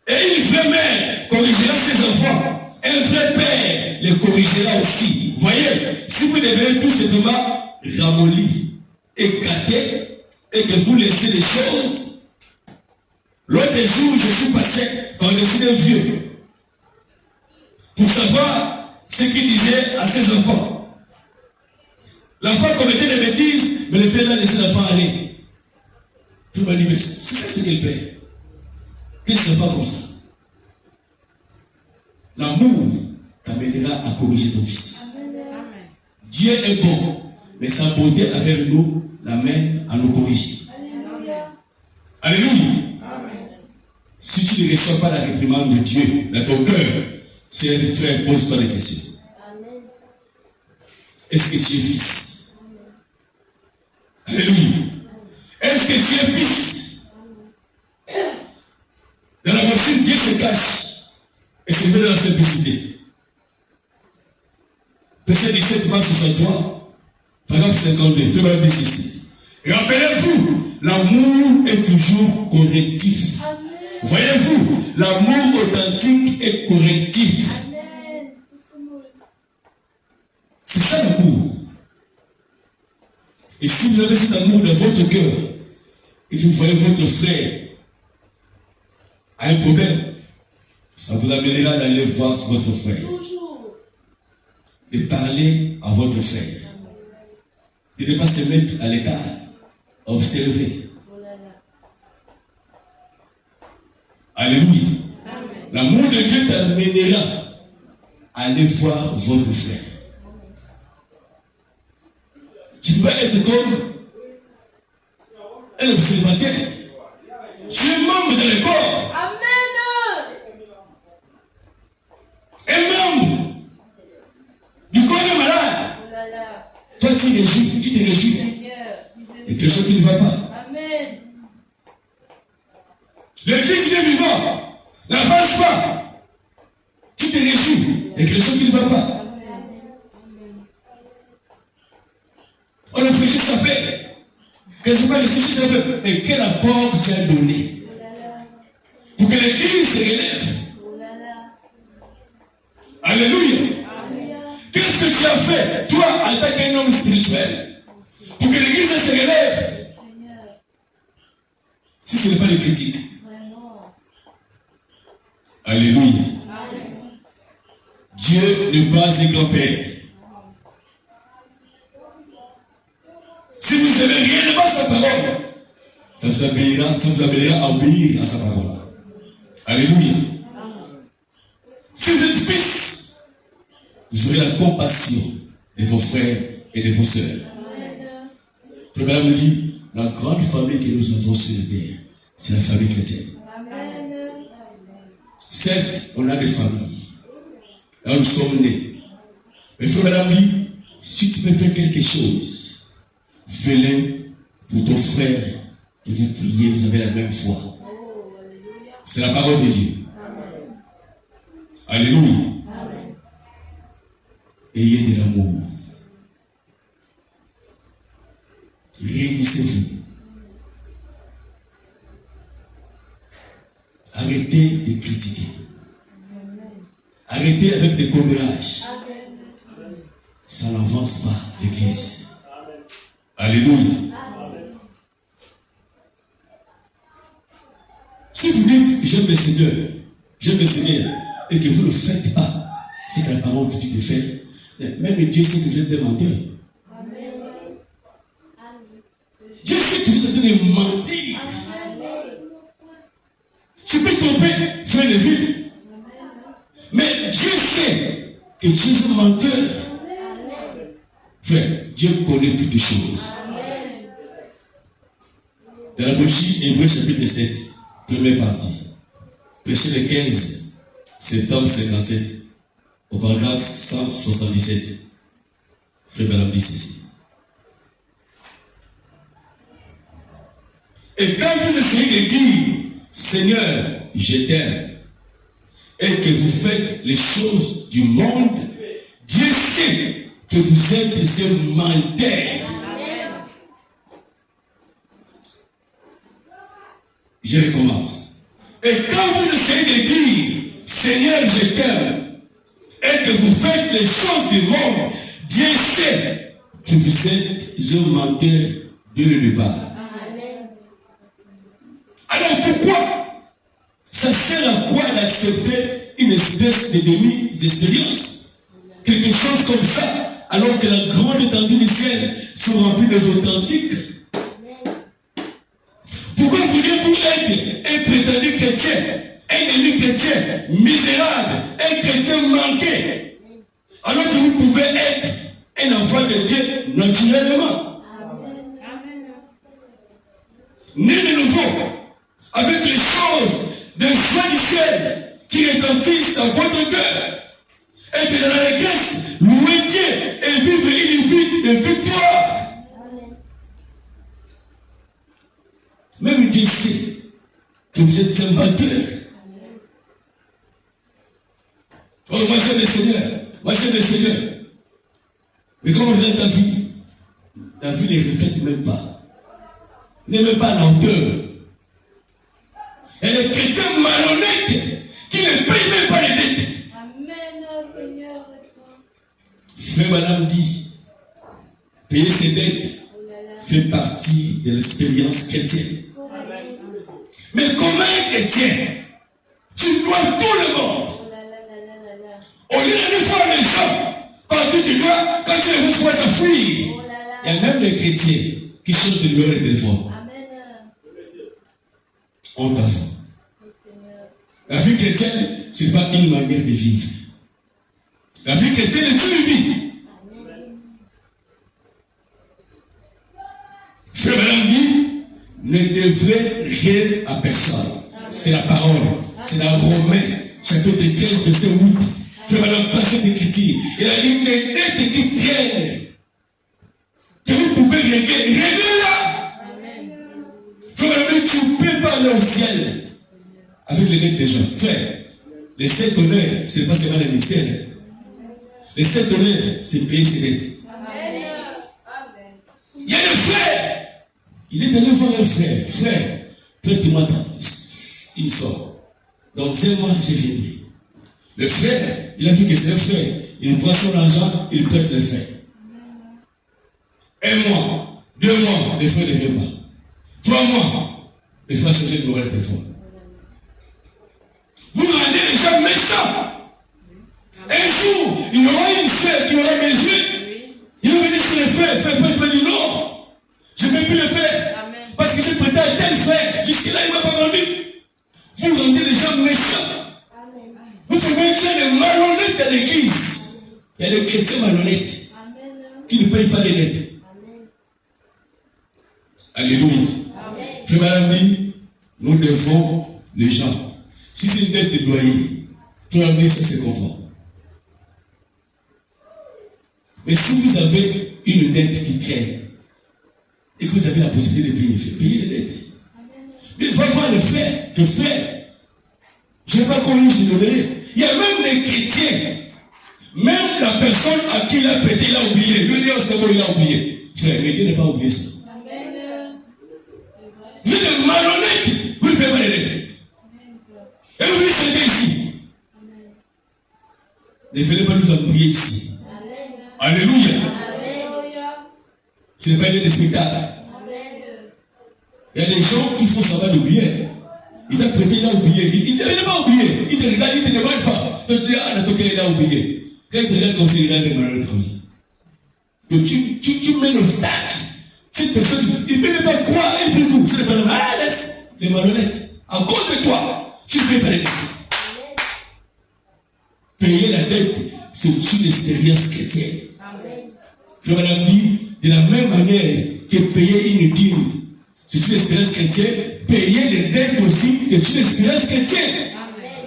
Et une vraie mère corrigera ses enfants. Un vrai père les corrigera aussi. Vous voyez? Si vous devenez tout simplement ramolli, écarté, et que vous laissez les choses. L'autre jour, je suis passé par-dessus d'un vieux pour savoir ce qu'il disait à ses enfants. L'enfant commettait des bêtises, mais le père a laissé l'enfant aller. Je me dis, mais c'est ça ce qu'il fait. Qu'est-ce que ça fait comme ça? L'amour t'amènera à corriger ton fils. Amen. Dieu est bon, mais sa bonté envers nous l'amène à nous corriger. Alléluia. Amen. Si tu ne reçois pas la réprimande de Dieu dans ton cœur, c'est un frère, pose-toi des questions. Amen. Est-ce que tu es fils? Amen. Alléluia. Est-ce que tu es fils? Amen. Dans la voiture, Dieu se cache et se met dans la simplicité. Verset 17, 63, paragraphe 52, fais-moi dire ceci. Rappelez-vous, l'amour est toujours correctif. Amen. Voyez-vous, l'amour authentique est correctif. Amen. C'est ça l'amour. Et si vous avez cet amour dans votre cœur, et que vous voyez votre frère a un problème, ça vous amènera d'aller voir votre frère. Et parler à votre frère. De ne pas se mettre à l'écart. Observer. Alléluia. L'amour de Dieu t'amènera à aller voir votre frère. Tu peux être comme un observateur. Tu es membre de l'école. Un membre du corps est malade. Toi, tu te réjouis. Et quelque chose qui ne va pas. Amen. Le Christ est vivant. N'avance pas. Tu te réjouis. Et quelque chose qui ne va pas. On a fait sa paix. Que ce n'est pas le sujet de sa paix. Mais quel apport tu as donné pour que l'Église se relève. Alléluia. Qu'est-ce que tu as fait, toi, en tant qu'un homme spirituel, pour que l'Église se relève? Si ce n'est pas les critiques. Alléluia. Dieu n'est pas un grand-père. Si vous aimez rien de pas sa parole, ça vous amènera à obéir à sa parole. Alléluia. Si vous êtes fils, vous aurez la compassion de vos frères et de vos sœurs. Le Bible nous dit, la grande famille que nous avons sur la terre, c'est la famille chrétienne. Amen. Certes, on a des familles. Là où nous sommes nés. Mais frère, madame dit, si tu peux faire quelque chose, fais-le pour ton frère et vous priez, vous avez la même foi. C'est la parole de Dieu. Alléluia. Amen. Ayez de l'amour. Réunissez-vous. Arrêtez de critiquer. Arrêtez avec les commérages. Ça n'avance pas l'Église. Alléluia. Si vous dites j'aime le Seigneur, et que vous ne le faites pas, c'est que la parole vous dit de faire, même Dieu sait que vous êtes un menteur. Amen. Dieu sait que vous êtes en train de mentir. Amen. Tu peux tromper, frère de vie. Mais Dieu sait que tu es un menteur. Amen. Frère, Dieu connaît toutes les choses. Amen. Dans la bougie, Hébreux chapitre 7, première partie, verset 15. Septembre 57, au paragraphe 177. Frère Balaam dit ceci. Et quand vous essayez de dire, Seigneur, je t'aime, et que vous faites les choses du monde, Dieu sait que vous êtes ce menteur. Je recommence. Et quand vous essayez de dire, Seigneur, je t'aime, et que vous faites les choses du monde, Dieu sait que vous êtes un menteur dès le départ. Alors pourquoi ça sert à quoi d'accepter une espèce de demi-expérience? Quelque chose comme ça, alors que la grande étendue du ciel sont remplies des authentiques. Pourquoi voulez-vous être un prétendu chrétien, un élu chrétien misérable, un chrétien manqué, alors que vous pouvez être un enfant de Dieu naturellement? Né de nouveau, avec les choses de joie du ciel qui retentissent dans votre cœur, être dans la régresse, louer Dieu et vivre une vie de victoire. Même Dieu sait que vous êtes un batteur. Oh, moi j'aime le Seigneur, moi j'aime le Seigneur. Mais quand on regarde ta vie ne reflète même pas. N'est même pas à la hauteur. Et les chrétiens malhonnêtes qui ne payent même pas les dettes.
Amen, Seigneur.
Frère Madame dit, payer ses dettes fait partie de l'expérience chrétienne.
Amen.
Mais comme un chrétien, tu dois tout le monde. Au lieu de voir les gens, partout tu dois, quand tu les vois, ça fuit. Il y a même des chrétiens qui changent de numéro de téléphone. On t'a fait. La vie chrétienne, ce n'est pas une manière de vivre. La vie chrétienne est une vie. Frère Madame dit, ne devrez rien à personne. C'est la parole. C'est dans Romains, chapitre 15, verset 8. Frère Madame, passez d'écriture. Il a dit, les dettes qui traînent, que vous pouvez régler, réglez-la. Frère Madame, tu ne peux pas aller au ciel avec les dettes des gens. Frère, les 7 honneurs, ce n'est pas seulement les mystères. Les 7 honneurs, c'est payer ses dettes. Il y a des frères. Il est allé voir un frère. Frère, prête-moi il sort. Dans 1 mois, j'ai fini. Le frère, il a vu que c'est un frère. Il prend son argent, il prête le frère. 1 mois, 2 mois, le frère ne vient pas. 3 mois, le frère a changé de numéro de téléphone. Vous rendez les gens méchants. Un jour, il y aura une frère qui aura mes yeux. Il va venir sur le frère. Frère peut dire non. Je ne peux plus le faire. Amen. Parce que j'ai prêté à tel frère. Jusque-là, il ne m'a pas rendu. Vous rendez les gens méchants. Amen. Vous savez qu'il y a des malhonnêtes dans l'église. Il y a des chrétiens malhonnêtes. Amen. Qui ne payent pas les dettes. Amen. Alléluia. Frère Madame dit, nous devons les gens. Si c'est une dette de loyer, frère Madame dit, ça se comprend. Mais si vous avez une dette qui traîne, et que vous avez la possibilité de payer les dettes. Mais va voir le frère, que frère, je ne sais pas combien je donnerai. Il y a même des chrétiens, même la personne à qui il a prêté, il a oublié. Lui, il a oublié. Frère, mais Dieu n'a pas oublié ça. Vous êtes des malhonnêtes, vous ne payez pas les dettes. Et vous venez chanter ici. Ne venez pas nous embrouiller ici. Alléluia. Ce n'est pas une lieu de spectacle. Il y a des gens qui font savoir d'oublier. Il t'a prêté, il a oublié. Il n'a pas oublié. Il te regarde, il ne te demande pas. Donc je dis, ah, il a oublié. Quand il te regarde comme ça, il regarde les malhonnêtes comme ça. Donc tu mets l'obstacle. Cette personne, il ne peut même pas croire un peu coup. C'est pas ah, laisse les malhonnêtes. À cause de toi, tu ne payes pas les dettes. Payer la dette, c'est une expérience chrétienne. Frère Madame dit, de la même manière que payer une dîme, c'est une expérience chrétienne, payer les dettes aussi, c'est une expérience chrétienne.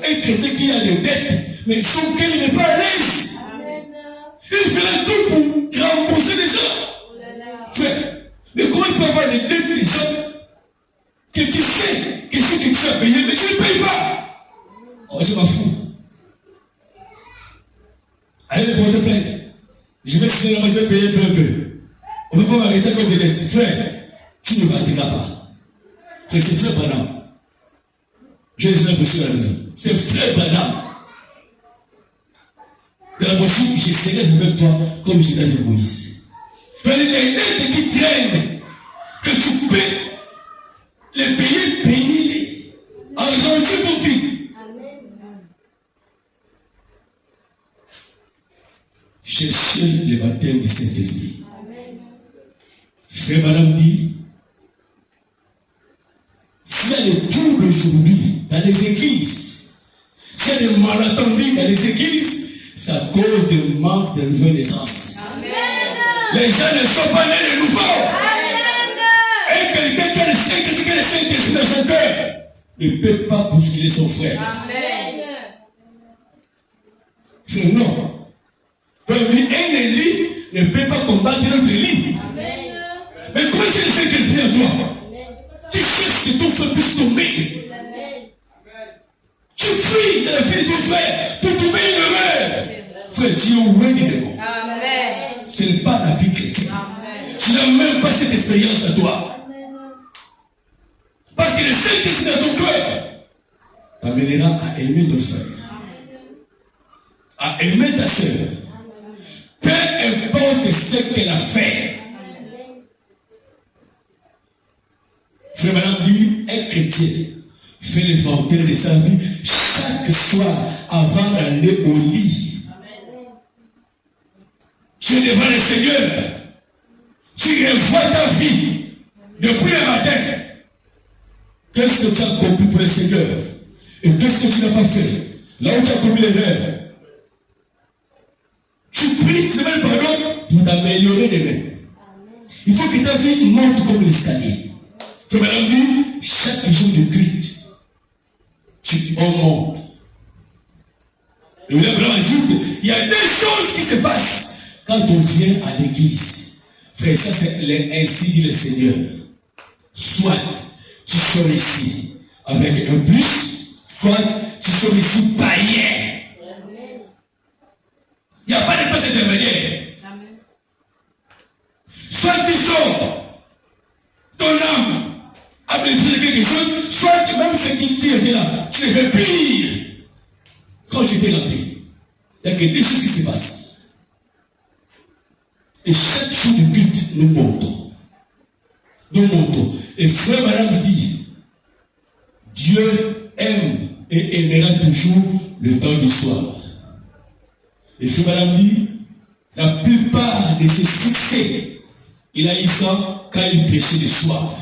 Un chrétien qui a des dettes, mais son cœur n'est pas à l'aise. Il fait tout pour rembourser les gens. Frère, mais comment il peut avoir des dettes des gens que tu sais que ce que tu as payé, mais tu ne payes pas. Oh, je m'en fous. Allez me porter plainte. Je vais signer la je vais payer peu à peu. On ne peut pas m'arrêter quand tu es frère. Tu ne m'arrêteras pas. C'est frère Branham. Je vais essayer de bosser à la maison. C'est frère Branham. Dans la voiture, je serai avec toi comme je l'ai avec Moïse. Dans les lettres qui traînent, que tu peux les payer, payer-les. Enranger ton vie. Cherchez le baptême du Saint-Esprit. Frère Branham dit, s'il y a des troubles aujourd'hui dans les églises, s'il y a des malentendus dans les églises, c'est à cause du manque de nouvelle naissance. Les gens ne sont pas nés de nouveau. Et quelqu'un qui a le Saint-Esprit dans son cœur ne peut pas bousculer son frère. C'est non. Un Élie ne peut pas combattre notre Élie. Mais comment tu as le Saint-Esprit en toi? Tu cherches que ton frère puisse tomber. Tu fuis dans la vie de ton frère pour trouver une erreur. Frère, tu es au loin du démon. Ce n'est pas la vie chrétienne. Tu n'as même pas cette expérience à toi. Parce que le Saint-Esprit dans ton cœur t'amènera à aimer ton frère, à aimer ta soeur. Peu importe ce qu'elle a fait. Frère Branham dit, un chrétien fait l'inventaire de sa vie chaque soir avant d'aller au lit. Tu es devant le Seigneur. Tu revois ta vie depuis le matin. Qu'est-ce que tu as accompli pour le Seigneur? Et qu'est-ce que tu n'as pas fait? Là où tu as commis l'erreur. Tu pries, tu demandes pardon pour t'améliorer demain. Il faut que ta vie monte comme l'escalier. Frère Branham dit, chaque jour de culte, tu montes. Le William Branham dit, il y a des choses qui se passent quand on vient à l'église. Frère, ça c'est ainsi dit le Seigneur. Soit tu sors ici avec un plus, soit tu sors ici païen. Il n'y a pas de place intermédiaire. Soit tu sors ton âme à bénéficier de quelque chose, soit même ce qui tu là, tu le fais pire quand tu étais rentré. Il n'y a que des choses qui se passent. Et chaque jour du culte, nous montons. Nous montons. Et Frère Branham dit, Dieu aime et aimera toujours le temps du soir. Et Frère Branham dit, la plupart de ses succès, il a eu ça quand il prêchait le soir.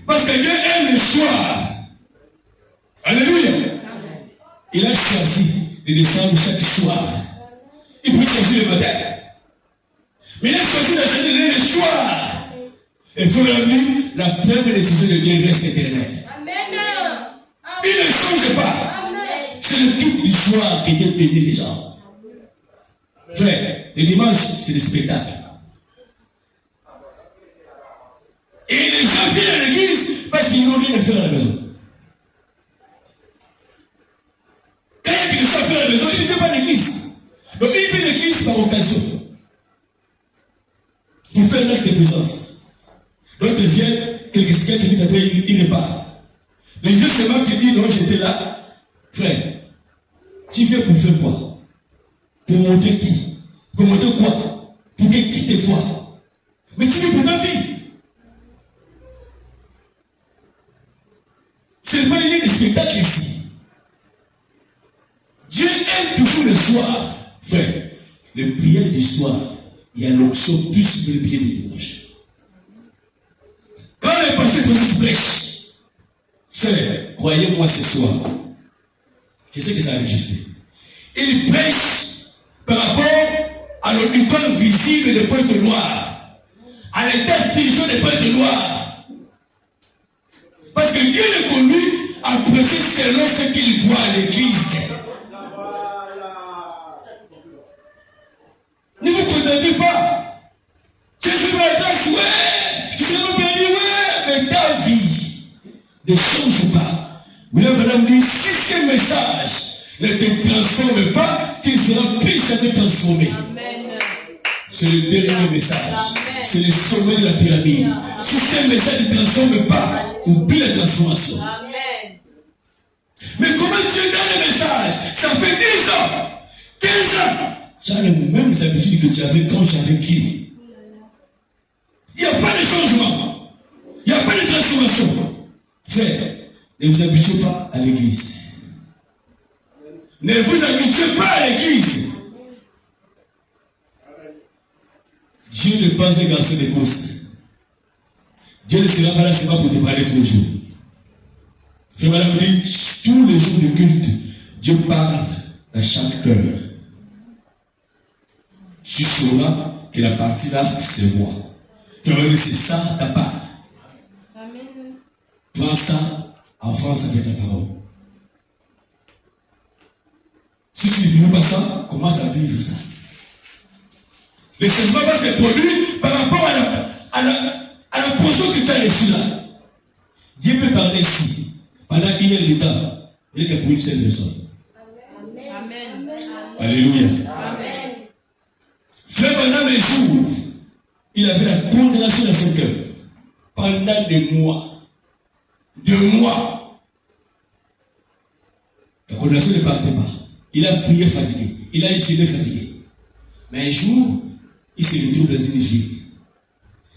Parce que Dieu aime le soir. Alléluia. Il a choisi de descendre chaque soir. Il peut choisir le matin. Mais il a choisi d'aller le soir. Et il faut leur dire, la première décision de Dieu reste éternelle. Il ne change pas. C'est le culte du soir qui Dieu bénit les gens. Frère, le dimanche, c'est le spectacle. Et les gens viennent à l'église parce qu'ils n'ont rien à faire à la maison. Quand il y a quelque chose à faire à la maison, il ne vient pas à l'église. Donc il fait l'église par occasion. Pour faire un acte de présence. D'autres viennent, quelqu'un qui dit après, il repart. Mais il vient seulement qui dit, non, j'étais là. Frère, tu viens pour faire quoi? Pour monter qui? Pour monter quoi? Pour que qui te voit? Mais tu viens pour ta vie. C'est pas une spectacle ici. Dieu aime toujours le soir. Frère, le prière du soir, il y a l'option plus que le prière du dimanche. Quand le pasteur Francis prêche, frère, croyez-moi ce soir, je sais que ça va exister. Il prêche par rapport à l'auditoire visible des pointes noires, à l'état spirituel des pointes noires. Parce que Dieu le conduit à prêcher selon ce qu'il voit à l'église. Ne vous contentez pas. Tu es sur la grâce, ouais. Tu sais pas béni, ne change pas. William Branham dit, si ce message ne te transforme pas, tu ne seras plus jamais transformé.
Amen.
C'est le dernier message.
Amen.
C'est le sommet de la pyramide.
Amen.
Si ce message ne te transforme pas, oublie la transformation.
Amen.
Mais comment tu donnes le message? Ça fait 10 ans, 15 ans. Tu as les mêmes habitudes que tu avais quand j'avais écrit. Il n'y a pas de changement. Il n'y a pas de transformation. Frère, ne vous habituez pas à l'église. Ne vous habituez pas à l'église. Dieu n'est pas un garçon de course. Dieu ne sera pas là seulement pour te parler tous les jours. Frère Madame dit, tous les jours de culte, Dieu parle à chaque cœur. Tu sauras que la partie là, c'est moi. Frère Madame dit, c'est ça ta part.
Amen.
Prends ça, avance avec la parole. Si tu ne vis pas ça, commence à vivre ça. Le changement va se produire par rapport à la portion que tu as reçue là. Dieu peut parler ici, pendant 1 heure de temps, il n'est que pour une seule personne.
Amen.
Alléluia.
Amen.
Frère, pendant les jours, il avait la condamnation dans son cœur. Pendant des mois. 2 mois. La condamnation ne partait pas. Il a prié fatigué. Il a jeûné fatigué. Mais un jour, il se retrouve dans une vie.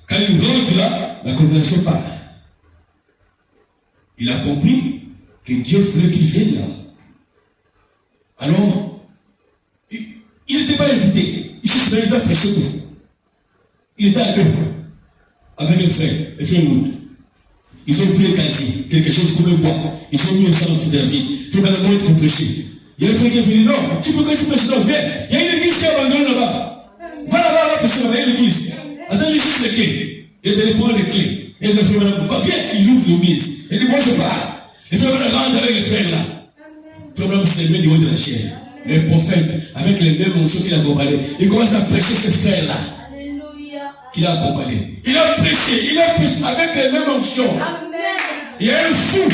Quand il rentre là, la condamnation part. Il a compris que Dieu voulait qu'il vienne là. Alors, il n'était pas invité. Il se serait pas prêché. Il était à 2 avec un frère, le frère Wood. Ils ont pris un casier, quelque chose comme un bois. Ils ont mis un sang en dessous de la vie. Tu vas le pour prêcher. Il y a un frère qui est venu, non, tu faut que je prêche, non, viens. Il y a une église qui est abandonnée là-bas. Va là-bas, va prêcher là-bas, il y a une église. Attends, j'ai juste les clés. Il a donné pour les clés. Il a donné frère Madame, va, viens, il ouvre l'église. Il dit, moi je pars. Le frère Madame rentre avec les frères là. Frère Madame s'est mis du haut de la chair. Le prophète, avec les mêmes motions qu'il a accompagné, il commence à prêcher ces frères-là.
Alléluia.
Qu'il a accompagné. Il a prêché avec les mêmes options.
Amen.
Il y a un fou.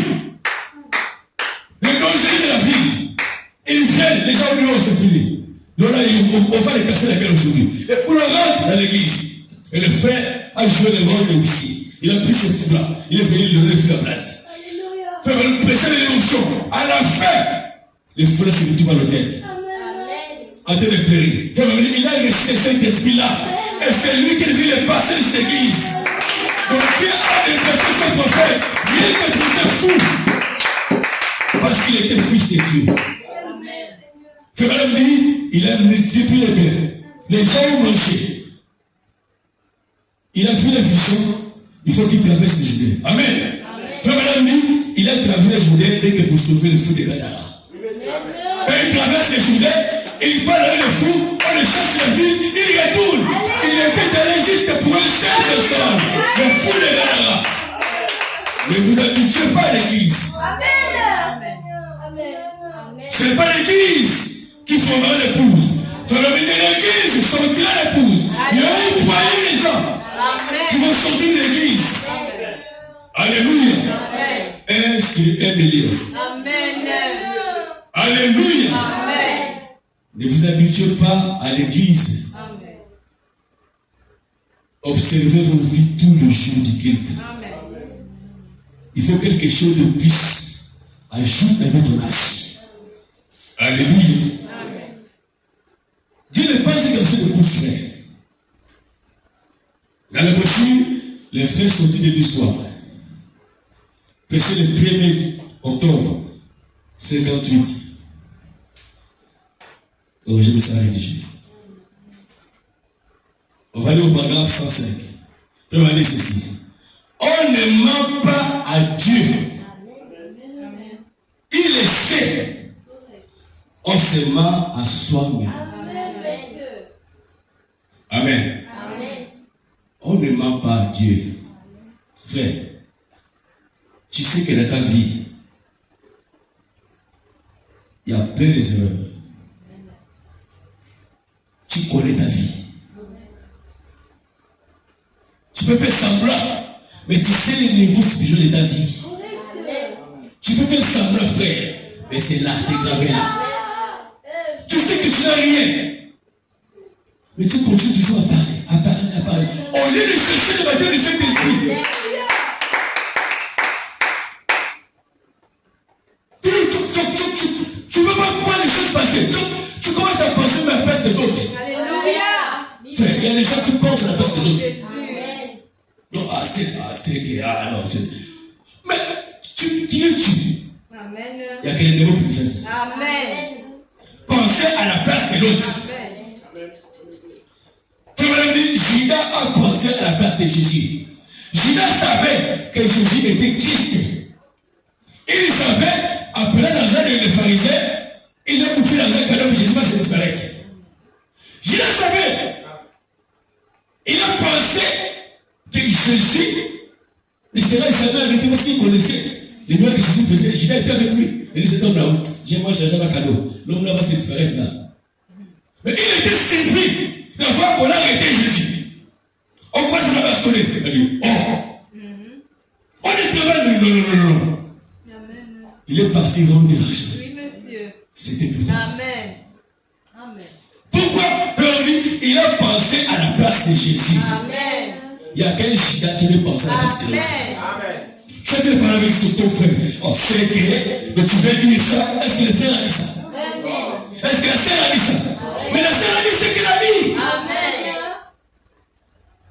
Le danger de la ville. Ils viennent, les gens lui ont c'est fini. Là, on va les casser la gueule aujourd'hui. Et pour le rentre dans l'église. Et le frère a joué le rôle de huissier. Il a pris ce fou-là. Il est venu le lever la place.
Alléluia.
Frère, le prêcher les options. À la fin, le frère se retrouve à l'hôtel.
Amen.
En train de pleurer. Frère, il a reçu le Saint-Esprit-là. Et c'est lui qui devait les passer de cette église. Donc Dieu a déplacé son prophète. Il était poussé fou. Parce qu'il était fils de Dieu.
Amen.
Frère Madame dit, il a multiplié les biens. Les gens ont mangé. Il a vu la vision. Il faut qu'il traverse le Judée. Amen. Frère Madame dit, il a traversé le Judée dès que pour sauver le fou de Gadara. Et il traverse le Judée, il parle avec le fou, on le chasse la ville, il retourne. Il était allé juste pour une seule personne, le fou de Gadara. Ne vous habituez pas à l'église. Ce n'est pas l'église qui formera l'épouse. Ça va venir l'église, sortira l'épouse. Il y a un poignée de gens qui vont sortir de l'église. Alléluia. 1 sur 1 million.
Amen.
Alléluia.
Amen.
Ne vous habituez pas à l'église.
Amen.
Observez vos vies tout le jour du culte.
Amen.
Il faut quelque chose de plus. Ajoute à votre âge. Alléluia.
Amen.
Dieu n'est pas un garçon de coups frère. Dans la brochure, les frères sortis de l'histoire. Prêché le 1er octobre 58. Oh, je me suis rédigé. On va aller au paragraphe 105. Je vais aller ceci. On ne ment pas à Dieu. Il le sait. On se ment à soi-même. Amen. On ne ment pas à Dieu. Frère, tu sais que dans ta vie, il y a plein d'erreurs. Tu connais ta vie. Tu peux faire semblant, mais tu sais le niveau spirituel de ta vie. Tu peux faire semblant, frère. Mais c'est là, c'est gravé là. Tu sais que tu n'as rien. Mais tu continues toujours à parler. Au lieu de chercher le baptême du Saint-Esprit. Tu ne veux pas voir les choses passer. Tu commences à penser à la place des autres.
Alléluia.
Il y a des gens qui pensent à la place des autres.
Amen.
Non, non, c'est. Mais qui es-tu?
Amen.
Il y a quelques démons qui te font ça.
Amen.
Pensez à la place de l'autre. Judas a pensé à la place de Jésus. Judas savait que Jésus était Christ. Il savait, après l'argent des pharisiens, il a bouffé l'argent quand même Jésus va se disparaître. Judas savait. Il a pensé que Jésus ne sera jamais arrêté parce qu'il connaissait les lois que Jésus faisait. Judas était avec lui. Il dit, cet homme-là, j'ai moi cherché un cadeau. L'homme-là va se disparaître là. Mais il était surpris de voir qu'on a arrêté Jésus. On commence à la bastonner. Il dit, on est devant non. Il est parti rendre de l'argent.
Oui, monsieur.
C'était tout.
Amen. Amen.
Pourquoi? Il a pensé à la place de Jésus.
Amen.
Il y a qu'un Judas qui ne pense à la place de l'autre.
Amen.
Tu as parlé avec ton frère. On sait que tu veux dire ça. Est-ce que le frère a dit ça? Est-ce que la sœur a dit ça? Mais la sœur a dit ce qu'elle a dit.
Amen.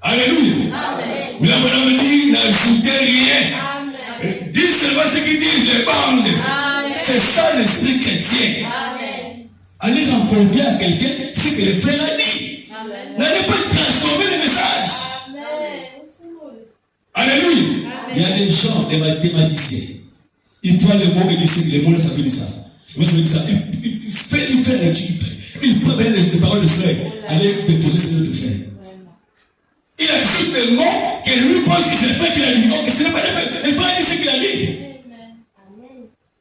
Alléluia.
Amen.
Mais la madame dit, n'ajoutez rien.
Amen.
Dis seulement ce qu'ils disent les bandes.
Amen.
C'est ça l'esprit chrétien.
Amen.
Allez remporter à quelqu'un ce que le frère a dit.
Amen.
N'allez pas transformer le message.
Amen.
Alléluia. Il y a des gens, des mathématiciens. Ils prennent le mot et disent les mots, ça veut dire ça. Il veut dire ça. Il prend les paroles de frère. Allez déposer sur notre frère. Il a dit des mots que lui pense que c'est le frère qui l'a dit. Donc ce n'est pas le frère. Le frère dit ce qu'il a dit.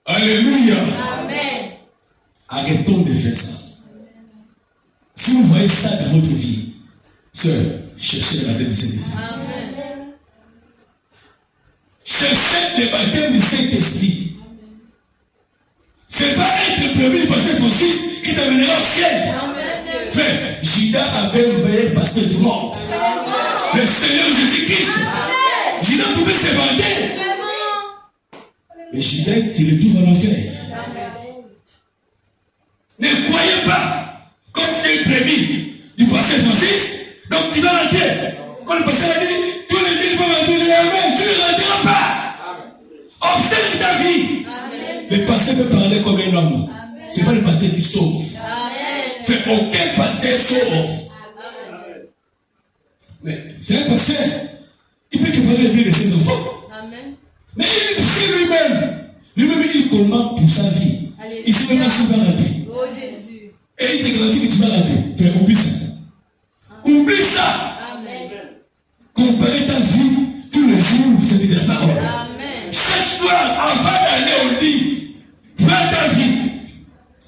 Alléluia.
Amen.
Arrêtons de faire ça. Si vous voyez ça dans votre vie, sœur, cherchez le baptême du Saint-Esprit.
Amen.
Cherchez le baptême du Saint-Esprit. Ce n'est pas être prévu du pasteur Francis qui t'amènera au ciel. Frère, Judas avait le meilleur pasteur du monde. Le Seigneur Jésus-Christ. Judas pouvait se vanter. Mais Judas se retrouve en enfer. Ne croyez pas, comme tu es prévu du pasteur Francis, donc tu vas rentrer. Quand le pasteur a dit, tous les villes vont rentrer, amen, tu ne rentreras pas. Observe ta vie. Le pasteur peut parler comme un homme. Ce n'est pas le pasteur qui sauve. Fait aucun pasteur sauve. Mais c'est un pasteur. Il peut te parler bien de ses enfants.
Amen.
Mais il sait lui-même. Lui-même, il commande pour sa vie. Il ne sait même pas s'il va rater.
Oh Jésus.
Et il te garantit que tu vas rater. Frère, oublie ça. Oublie ça.
Amen.
Comparer ta vie tous les jours, vous savez de la parole.
Amen.
Chaque soir, avant d'aller au lit, prends ta vie.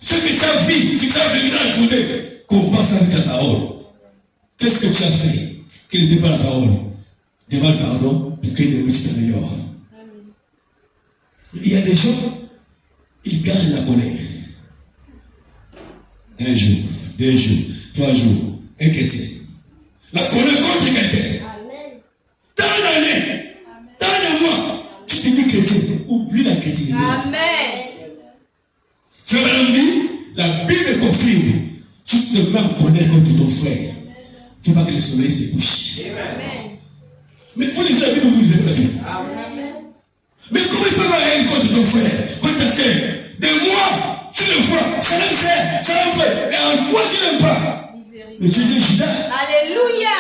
Ce que tu as vu, ce que tu as vécu dans la journée, compense avec la parole. Qu'est-ce que tu as fait qui n'était pas la parole? Demande pardon pour que l'ennemi t'améliore. Il y a des gens, ils gagnent la colère. Un jour, 2 jours, 3 jours, un chrétien. La colère contre quelqu'un. Dans l'année, dans le mois, tu te dis chrétien, oublie la chrétienté.
Amen.
C'est madame dit, la Bible confirme, tu te mets en colère contre ton frère. Il ne faut pas que le soleil se couche.
Amen.
Mais vous lisez la Bible, vous lisez la Bible.
Amen.
Mais comment il peut avoir haine contre ton frère, contre ta sœur? De moi, tu le vois, ça l'aime faire, ça l'aime faire. Et en toi, tu n'aimes pas. Mais tu es un Judas.
Alléluia.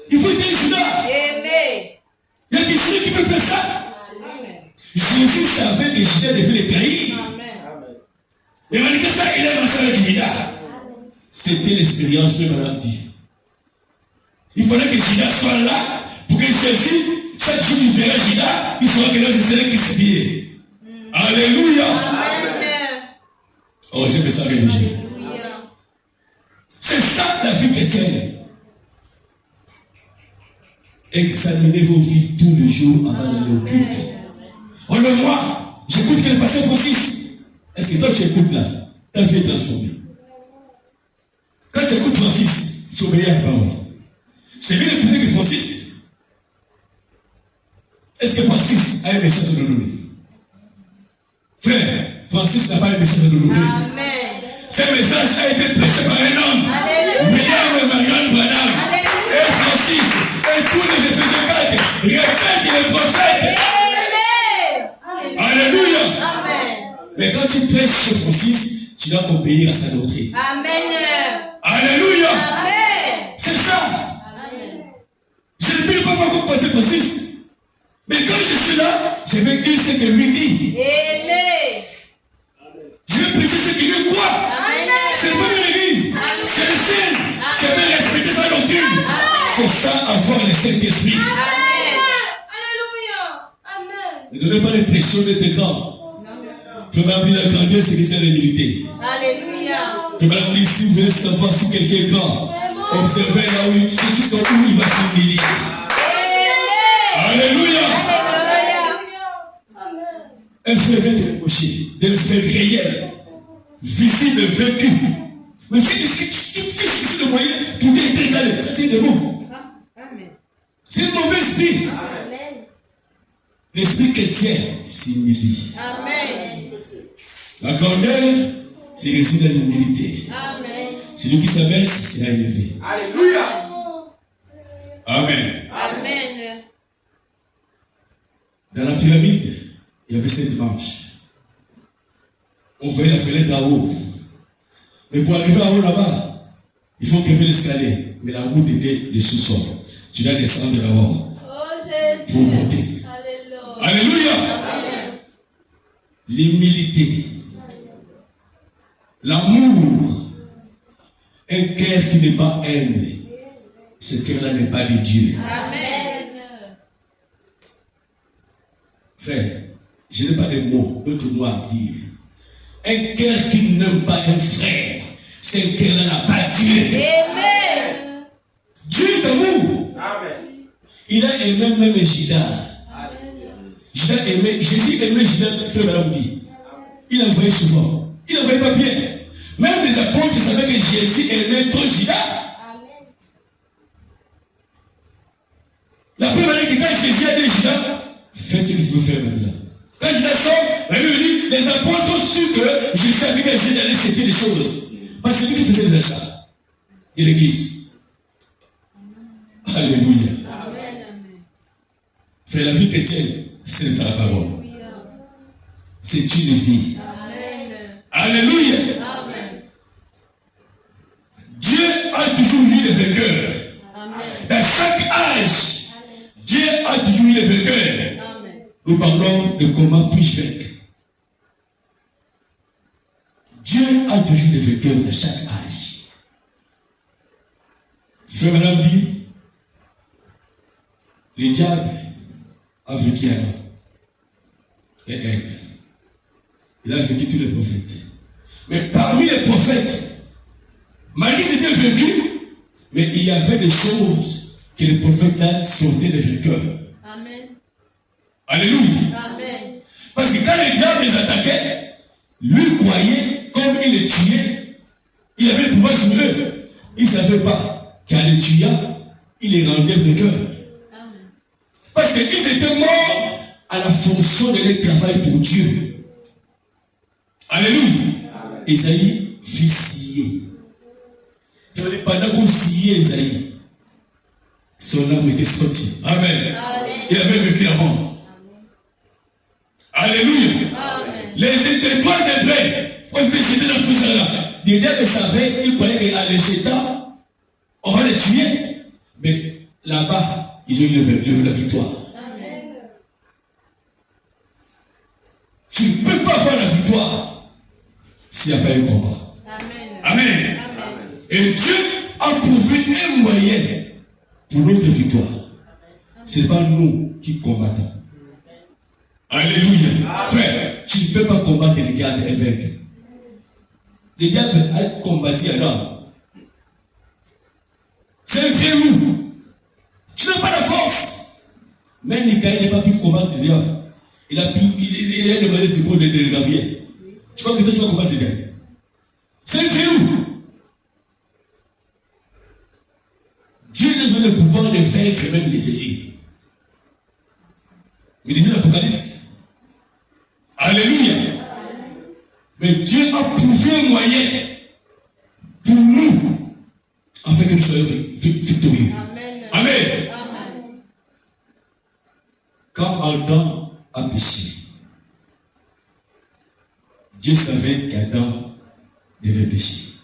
Il faut être un Judas.
Amen.
Il y a quelqu'un qui peut faire ça.
Amen.
Jésus savait que Judas devait le trahir.
Amen.
Et malgré ça, il a marché avec Judas. C'était l'expérience que madame dit. Il fallait que Judas soit là pour que Jésus, chaque jour il verra Judas, il saura que là je serai crucifié. Alléluia.
Amen.
Oh, j'aime ça avec Jésus.
Alléluia.
C'est ça la vie chrétienne. Examinez vos vies tous les jours avant d'aller au culte. On le voit. J'écoute que le pasteur Francis. Est-ce que toi tu écoutes là? Ta vie est transformée. Quand tu écoutes Francis, tu obéis à la parole. C'est bien d'écouter que Francis. Est-ce que Francis a un message à nous donner? Frère, Francis n'a pas un message à nous donner.
Amen.
Ce message a été prêché par un homme.
Alléluia.
William et Marianne Branham.
Alléluia.
Et Francis. Et tous les Éphésiens 4 répètent les prophètes.
Amen.
Alléluia.
Amen.
Mais quand tu prêches chez Francis, tu dois obéir à sa doctrine.
Amen.
Alléluia.
Amen.
C'est ça.
Amen.
Je ne peux pas voir comme passer Francis. Mais quand je suis là, je vais dire ce que lui dit.
Amen.
Je vais prêcher ce qu'il lui croit.
Amen.
C'est pas une église. C'est le ciel. Je vais respecter sa doctrine. C'est ça, avoir le Saint-Esprit.
Amen.
Ne donnez pas l'impression d'être grand. Fais m'appeler la grandeur, c'est que c'est l'humilité.
Alléluia.
Fais m'appeler si vous voulez savoir si quelqu'un est grand. Observez là où il va s'humilier. Alléluia. Un frère vient te reprocher de le faire réel, visible, vécu. Mais si tu fais le moyen pour t'égaler, ça c'est des mots. C'est un mauvais esprit. L'esprit chrétien s'humilie.
Amen.
La grandeur, c'est réside dans l'humilité.
Amen.
Celui qui s'abaisse sera élevé.
Alléluia.
Amen.
Amen.
Dans la pyramide, il y avait 7 marches. On voyait la fenêtre en haut. Mais pour arriver en haut là-bas, il faut crever l'escalier. Mais la route était de sous-sol. Tu dois descendre d'abord. Pour monter. Alléluia. L'humilité. L'amour. Un cœur qui n'est pas humble. Ce cœur-là n'est pas de Dieu.
Amen.
Frère, je n'ai pas de mots, d'autres mots à dire. Un cœur qui n'aime pas un frère, c'est un cœur-là n'a pas Dieu.
Amen.
Dieu est amour.
Amen.
Il a aimé même Judas. Jésus aimait Judas, frère Madame dit. Il envoyait souvent. Il n'envoyait pas bien. Même les apôtres savaient que Jésus aimait trop Judas. La première année que quand Jésus a dit Judas, fais ce que tu veux faire maintenant. Quand Judas sort, la Bible dit, les apôtres ont su que Jésus avait essayé d'aller jeter les choses. Parce que c'est lui qui faisait les achats de l'église. Alléluia. Frère, la vie chrétienne, ce n'est pas la parole. C'est une vie. Alléluia. Dieu a toujours eu les vainqueurs. Dans chaque âge, Dieu a toujours eu les vainqueurs. Nous parlons de comment puis-je vaincre. Dieu a toujours les vainqueurs dans chaque âge. Frère Madame dit, le diable a vaincu Adam et Ève. Il a vaincu tous les prophètes. Mais parmi les prophètes, malgré qu'ils étaient vaincus, mais il y avait des choses que les prophètes là sortaient des vainqueurs.
Amen.
Alléluia.
Amen.
Parce que quand le diable les attaquait, lui croyait, comme il les tuait, il avait le pouvoir sur eux. Il ne savait pas qu'en les tuant, il les rendait vainqueurs. Parce qu'ils étaient morts à la fonction de leur travail pour Dieu. Alléluia. Esaïe fut scié. Pendant qu'on sciait Esaïe, son âme était sortie. Amen. Il avait vécu la mort. Alléluia. Les trois Hébreux ont été jetés dans le feu là. Les diables savaient, ils croyaient qu'en les jetant, on va les tuer. Mais là-bas, ils ont eu la victoire. Tu ne peux pas avoir la victoire s'il n'y a pas eu combat. Amen. Et Dieu a trouvé un moyen pour notre victoire. Ce n'est pas nous qui combattons. Alléluia. Frère, tu ne peux pas combattre le diable et vaincre. Le diable a combattu Adam. C'est un vieux loup. Tu n'as pas la force. Même Michael n'a pas pu combattre le diable. il a demandé ce pour de Gabriel. Tu crois que toi tu vas combattre Gabriel? C'est un verrou. Dieu nous donne le pouvoir de vaincre même les ennemis. Il dit dans l'Apocalypse. Alléluia. Mais Dieu a trouvé un moyen pour nous afin que nous soyons victorieux.
Amen.
Amen.
Amen.
Quand Adam a péché, Dieu savait qu'Adam devait pécher.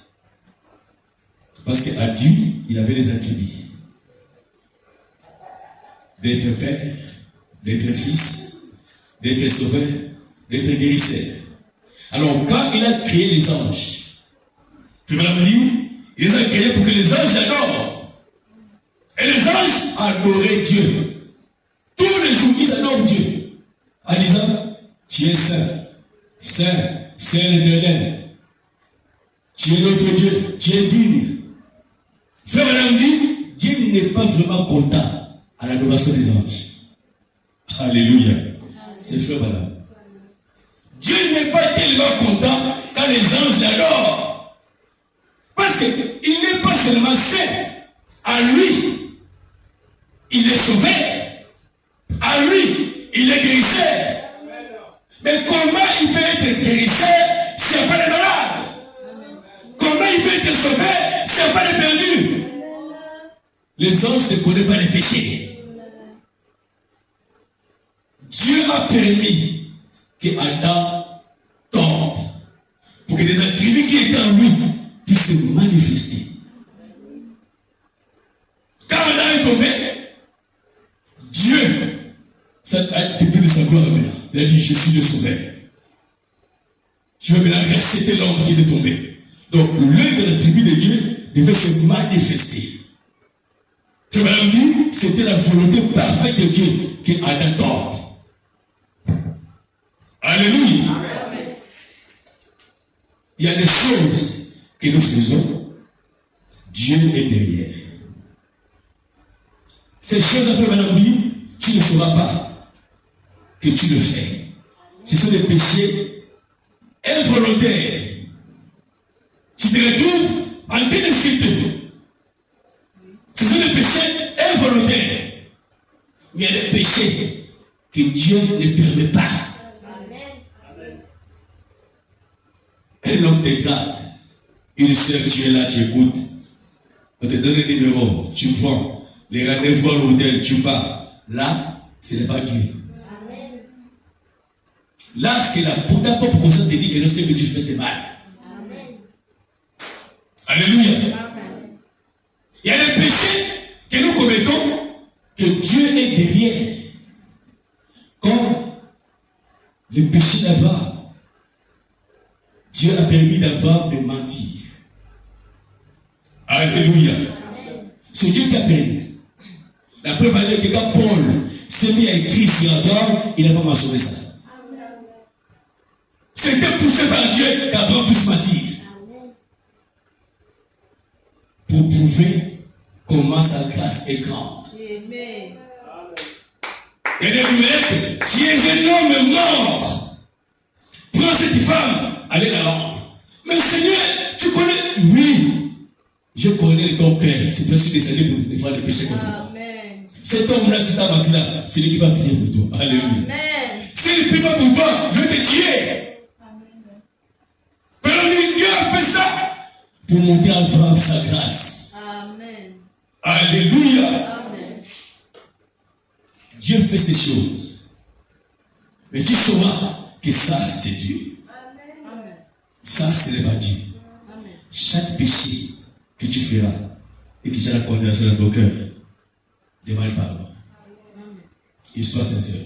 Parce qu'à Dieu, il avait des attributs. D'être père, d'être fils, d'être sauveur, d'être guérisseur. Alors, quand il a créé les anges, tu vas me dire, il les a créés pour que les anges l'adorent. Et les anges adoraient Dieu. Tous les jours, ils adorent Dieu. En disant, tu es saint, saint, saint l'Éternel. Tu es notre Dieu, tu es digne. Frère Madame dit, Dieu n'est pas vraiment content à l'adoration des anges. Alléluia. C'est frère Madame. Dieu n'est pas tellement content quand les anges l'adorent. Parce qu'il n'est pas seulement saint. À lui, il est sauvé. À lui, il est guérisseur. Mais comment il peut être guérisseur s'il n'y a pas de malade? Comment il peut être sauvé s'il n'y a pas de perdu? Les anges ne connaissent pas les péchés. Dieu a permis que Adam tombe pour que les attributs qui étaient en lui puissent se manifester. Quand Adam est tombé, Dieu a député de sa gloire maintenant. Il a dit, je suis le sauveur. Je vais maintenant racheter l'homme qui était tombé. Donc l'un de l'attribut de Dieu devait se manifester. Je vais dire, c'était la volonté parfaite de Dieu que Adam tombe. Alléluia. Amen. Il y a des choses que nous faisons, Dieu est derrière. Ces choses, après Madame dit, tu ne feras pas que tu le fais. Ce sont des péchés involontaires. Tu te retrouves en train de citer. Ce sont des péchés involontaires. Mais il y a des péchés que Dieu ne permet pas. Un homme te drague, une sœur, tu es là, tu écoutes. On te donne le numéro, tu prends. Les rendez-vous à l'hôtel, tu pars. Là, ce n'est pas Dieu. Amen. Là, c'est la propre conscience te dit que non, ce que tu fais, c'est mal. Amen. Alléluia. Amen. Il y a des péchés que nous commettons que Dieu est derrière. Comme le péché d'Abraham. Dieu a permis d'Abraham de mentir. Alléluia. C'est Dieu qui a permis. La preuve est que quand Paul s'est mis à écrire sur Abraham, il n'a pas mentionné ça. C'était poussé par Dieu qu'Abraham puisse mentir. Pour prouver comment sa grâce est grande. Amen. Et les lunettes, tu es un homme mort. Prends cette femme. Allez la rendre. Mais Seigneur, tu connais? Oui, je connais ton cœur. C'est bien sûr descendu pour défendre les péchés contre toi. Cet homme-là qui t'a menti là, c'est lui qui va prier pour toi. Alléluia. S'il ne prie pas pour toi, je vais te tuer. Mais Dieu a fait ça pour montrer à Abraham sa grâce. Amen. Alléluia. Amen. Dieu fait ces choses. Mais tu sauras que ça, c'est Dieu. Ça, ce n'est pas Dieu. Amen. Chaque péché que tu feras et que tu as la condamnation dans ton cœur, demande pardon. Et sois sincère.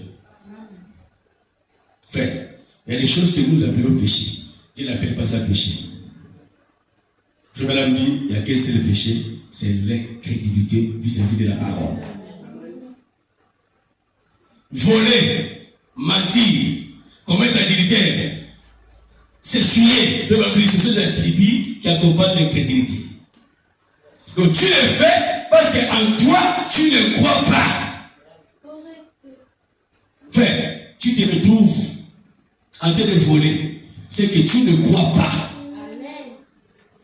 Frère, il y a des choses que nous appelons péché. Il n'appelle pas ça péché. Frère Madame dit, il n'y a qu'un seul péché, c'est l'incrédulité vis-à-vis de la parole. Voler, mentir, commettre adultère, s'essuyer, ce sont des attributs qui accompagnent l'incrédulité. Donc tu le fais parce qu'en toi, tu ne crois pas. Frère, tu te retrouves en train de voler, c'est que tu ne crois pas.
Amen.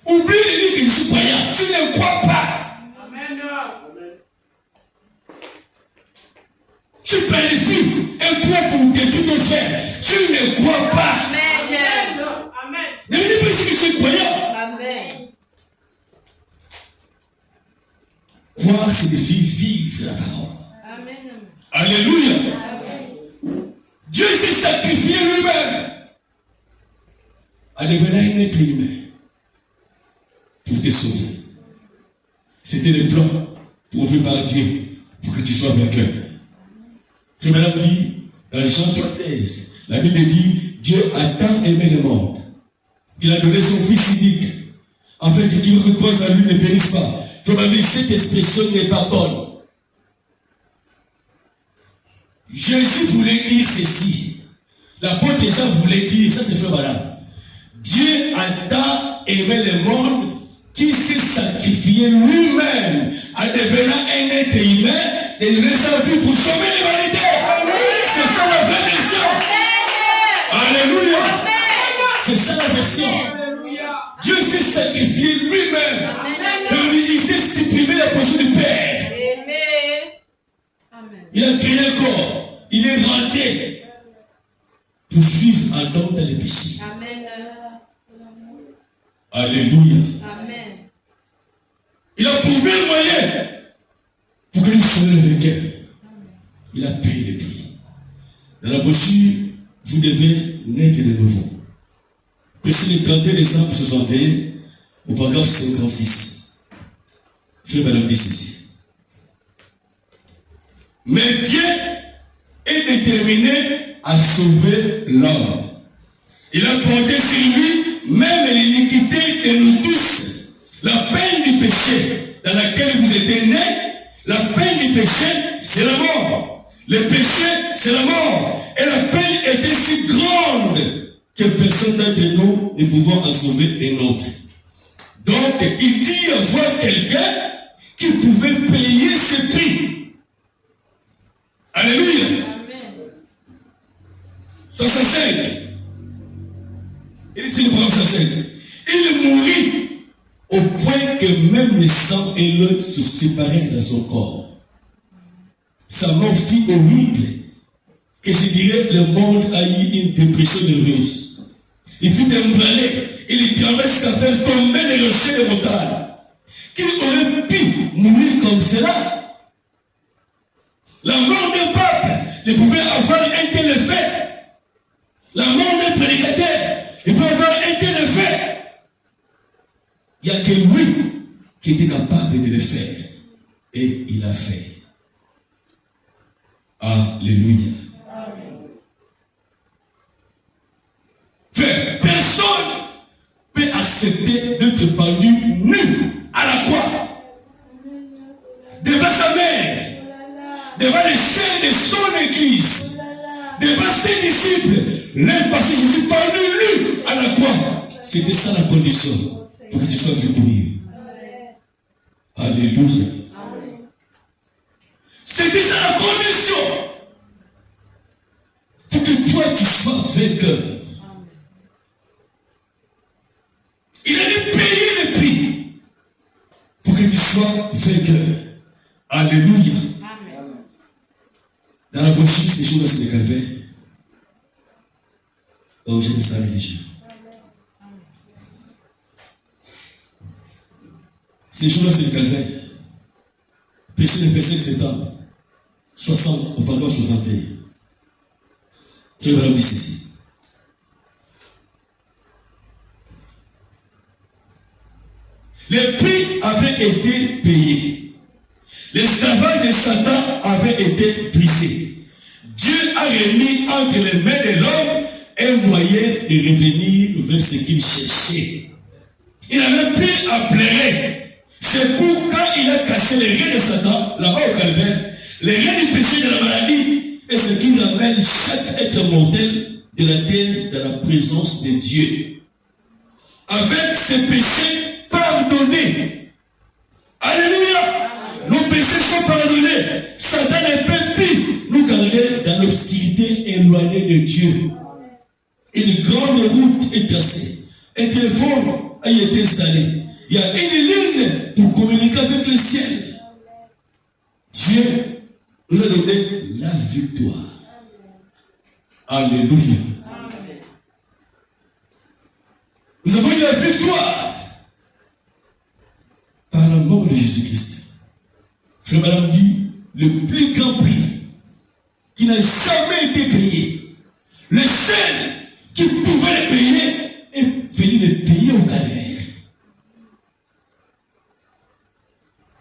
Oublie de dire que je suis croyant. Tu ne crois pas.
Amen.
Tu planifies un plan pour détruire ton frère. Tu ne crois pas.
Amen.
Amen.
Ne me dis pas ici que tu es croyant.
Amen.
Croire signifie vivre la parole.
Amen.
Alléluia.
Amen.
Dieu s'est sacrifié lui-même en devenant un être humain pour te sauver. C'était le plan trouvé par Dieu pour que tu sois vainqueur. Frère Madame dit, dans Jean 3,16, la Bible dit, Dieu a tant aimé le monde qu'il a donné son Fils unique, afin que qui recoise à lui ne périsse pas. Frère Madame dit, cette expression n'est pas bonne. Jésus voulait dire ceci. L'apôtre déjà voulait dire, ça c'est Frère Madame. Dieu a tant aimé le monde qui s'est sacrifié lui-même en devenant un être humain et donner sa vie pour sauver l'humanité. C'est ça la vraie version. Alléluia. C'est ça la version. Dieu s'est sacrifié lui-même. Il s'est supprimé la portion du Père.
Amen.
Il a créé un corps. Il est rentré pour suivre un homme dans les péchés.
Amen.
Alléluia.
Amen.
Il a trouvé le moyen pour que nous soyons le vainqueur. Il a payé le prix. Dans la brochure, vous devez naître de nouveau. Verset le 31 décembre 61, au paragraphe 56. Frère Madame dit ceci. Mais Dieu est déterminé à sauver l'homme. Il a porté sur lui même l'iniquité de nous tous. La peine du péché dans laquelle vous êtes nés, la peine du péché, c'est la mort. Le péché, c'est la mort. Et la peine était si grande que personne d'entre nous ne pouvons en sauver un autre. Donc, il dit y avoir quelqu'un qui pouvait payer ce prix. Alléluia.
Amen.
65. Il dit c'est le programme 65. Il mourit au point que même le sang et l'eau se séparèrent dans son corps. Sa mort fut horrible, que je dirais le monde a eu une dépression nerveuse. Il fut emballé, il traverse jusqu'à faire tomber les rochers de montagne. Qu'il aurait pu mourir comme cela. La mort d'un peuple ne pouvait avoir un tel effet. La mort d'un prédicateur ne pouvait avoir un tel effet. Il n'y a que lui qui était capable de le faire. Et il a fait. Alléluia. Frère, personne ne peut accepter d'être pendu nu à la croix. Devant sa mère. Devant les saints de son église. Devant ses disciples. L'un passé Jésus pendu nu à la croix. C'était ça la condition. Pour que tu sois victorieux. Alléluia. C'était ça la condition. Pour que toi tu sois vainqueur. Il a dû payer le prix. Pour que tu sois vainqueur. Alléluia. Dans la brochure, ces jours-là, c'est le calvaire. Oh, j'aime ça religieux. Ces jours-là, c'est le calvaire. Péché le 25 septembre 60, au paragraphe 61. Frère Madame dit ceci. Le prix avait été payé. L'esclavage de Satan avait été brisé. Dieu a remis entre les mains de l'homme un moyen de revenir vers ce qu'il cherchait. Il avait pris à pleurer. C'est pour quand il a cassé les reins de Satan, là-bas au calvaire, les reins du péché de la maladie, et ce qui ramène chaque être mortel de la terre dans la présence de Dieu. Avec ces péchés pardonnés. Alléluia. Nos péchés sont pardonnés. Satan ne peut plus nous garder dans l'obscurité éloignée de Dieu. Une grande route est tracée. Un téléphone a été installé. Il y a une ligne pour communiquer avec le ciel. Dieu nous a donné la victoire. Alléluia. Nous avons eu la victoire par la mort de Jésus-Christ. Frère Madame dit, le plus grand prix qui n'a jamais été payé, le seul qui pouvait le payer est venu le payer au calvaire.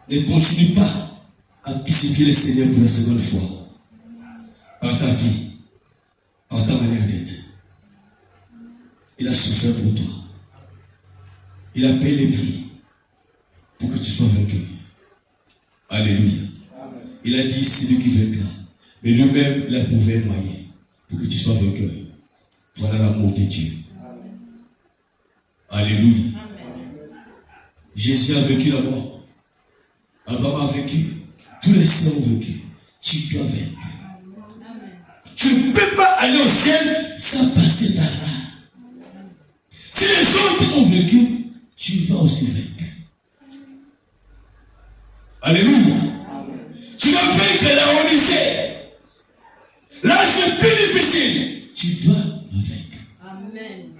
Ne continue pas à crucifier le Seigneur pour la seconde fois. Par ta vie, par ta manière d'être. Il a souffert pour toi. Il a payé le prix pour que tu sois vaincu. Alléluia. Il a dit, c'est lui qui vaincra. Mais lui-même, il a trouvé un moyen pour que tu sois vainqueur. Voilà l'amour de Dieu. Alléluia. Jésus a vaincu la mort. Abraham a vaincu. Tous les saints ont vaincu. Tu dois vaincre. Tu ne peux pas aller au ciel sans passer par là. Si les autres ont vaincu, tu vas aussi vaincre. Alléluia. Tu dois vaincre la Odyssée. L'âge le plus difficile. Tu dois le vaincre.
Amen.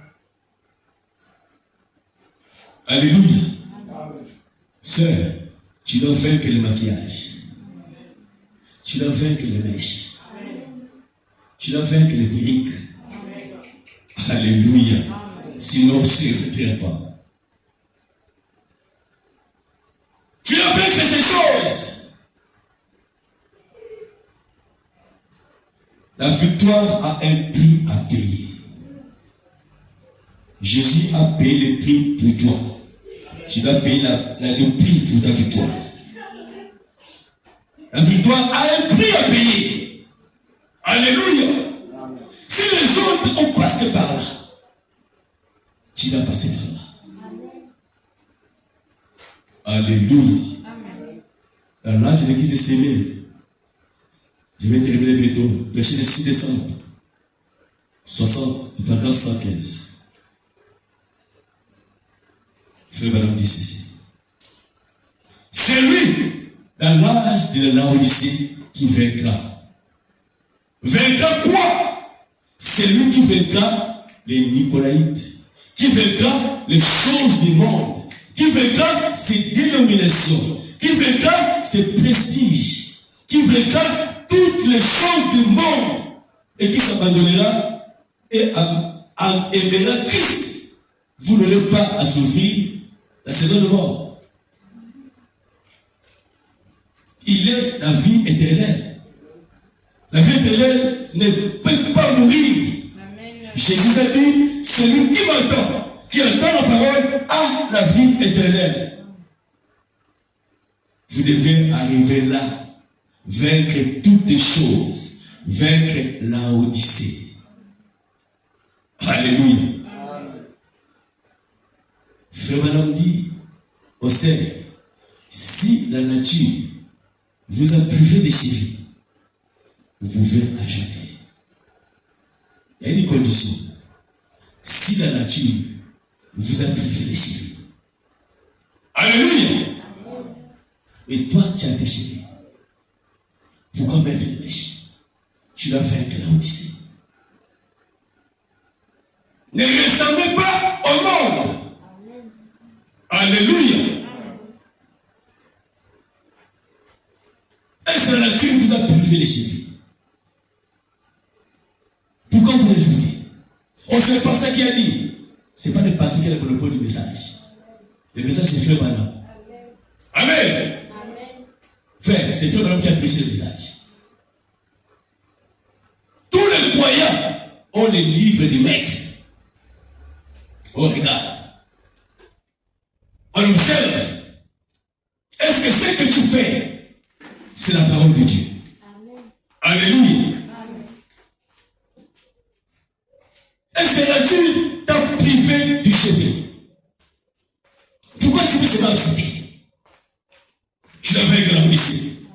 Alléluia. Sœur, tu dois vaincre le maquillage. Tu dois vaincre les mèches. Tu dois vaincre les perruques. Alléluia. Sinon, tu ne retireras pas. Tu dois vaincre ces choses. La victoire a un prix à payer. Jésus a payé le prix pour toi. Tu dois payer le prix pour ta victoire. La victoire a un prix à payer. Alléluia. Si les autres ont passé par là, tu vas passer par là. Alléluia. Alors là, je vais quitter ces mails. Je vais terminer bientôt. Prêcher le 6 décembre. 60, paragraphe 115. Frère Madame dit ceci. C'est lui, dans l'âge de la Odyssée, qui vaincra. Vaincra quoi? C'est lui qui vaincra les Nicolaïtes, qui vaincra les choses du monde, qui vaincra ses dénominations, qui vaincra ses prestiges, qui vaincra toutes les choses du monde et qui s'abandonnera et aimera Christ. Vous n'aurez pas à souffrir la seconde mort. Il est la vie éternelle. La vie éternelle ne peut pas mourir. Amen. Jésus a dit, celui qui m'entend, qui entend la parole, a la vie éternelle. Vous devez arriver là, vaincre toutes les choses, vaincre la Odyssée. Alléluia. Frère Madame dit au Seigneur, si la nature vous a privé des cheveux, vous pouvez ajouter. Il y a une condition. Si la nature vous a privé des cheveux. Alléluia. Et toi, tu as tes cheveux. Pourquoi mettre une mèche? Tu dois vaincre la Odyssée. Ne ressemblez pas au monde. Alléluia. Est-ce que la nature vous a privé les cheveux? Pourquoi vous ajoutez? On ne sait pas ça qui a dit. Ce n'est pas le passé qui a le monopole du message. Le message, c'est Frère Madame. Amen. Frère, c'est Frère Madame qui a prêché le message. Tous les croyants ont les livres du maître. On regarde. On observe. Est-ce que ce que tu fais, c'est la parole de Dieu? Amen. Alléluia. Amen. Est-ce que la nature t'a privé du cheveu? Pourquoi tu veux se ajouter? Tu l'as vaincre la Odyssée.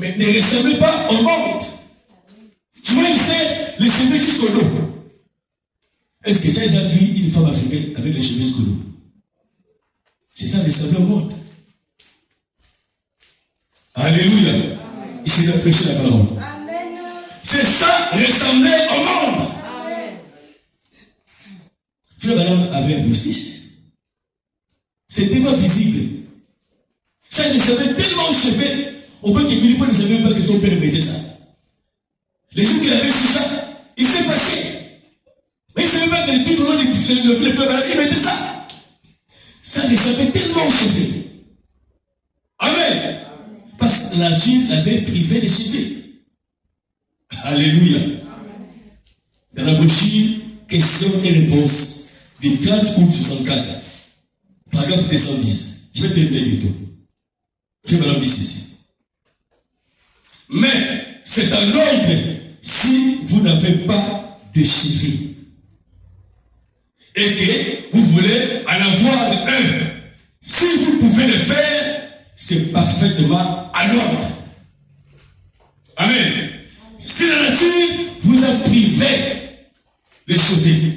Mais ne ressemblez pas au monde. Tu vois, il sait les cheveux jusqu'au dos. Est-ce que tu as déjà vu une femme africaine avec les cheveux jusqu'au dos? C'est ça, ressembler au monde. Alléluia. Ici, il a prêché la parole.
Amen.
C'est ça, ressembler au monde.
Amen.
Frère Madame avait un postiche. C'était pas visible. Ça, il savait tellement au cheveux. Au point que Milipo ne savait même pas que son père mettait ça. Les jours qu'il avait su ça, il s'est fâché. Mais il ne savait pas que tout au long le frère Madame, il mettait ça. Ça, il savait tellement au cheveux. Amen. Parce que la Dieu l'avait privé des cheveux. Alléluia. Dans la brochure, questions et réponses du 30 août 64, paragraphe 210. Je vais te le dire bientôt. Frère Madame dit ceci. Mais c'est un ordre si vous n'avez pas de cheveux et que vous voulez en avoir un. Si vous pouvez le faire, c'est parfaitement à l'ordre. Amen. Si la nature vous a privé les cheveux,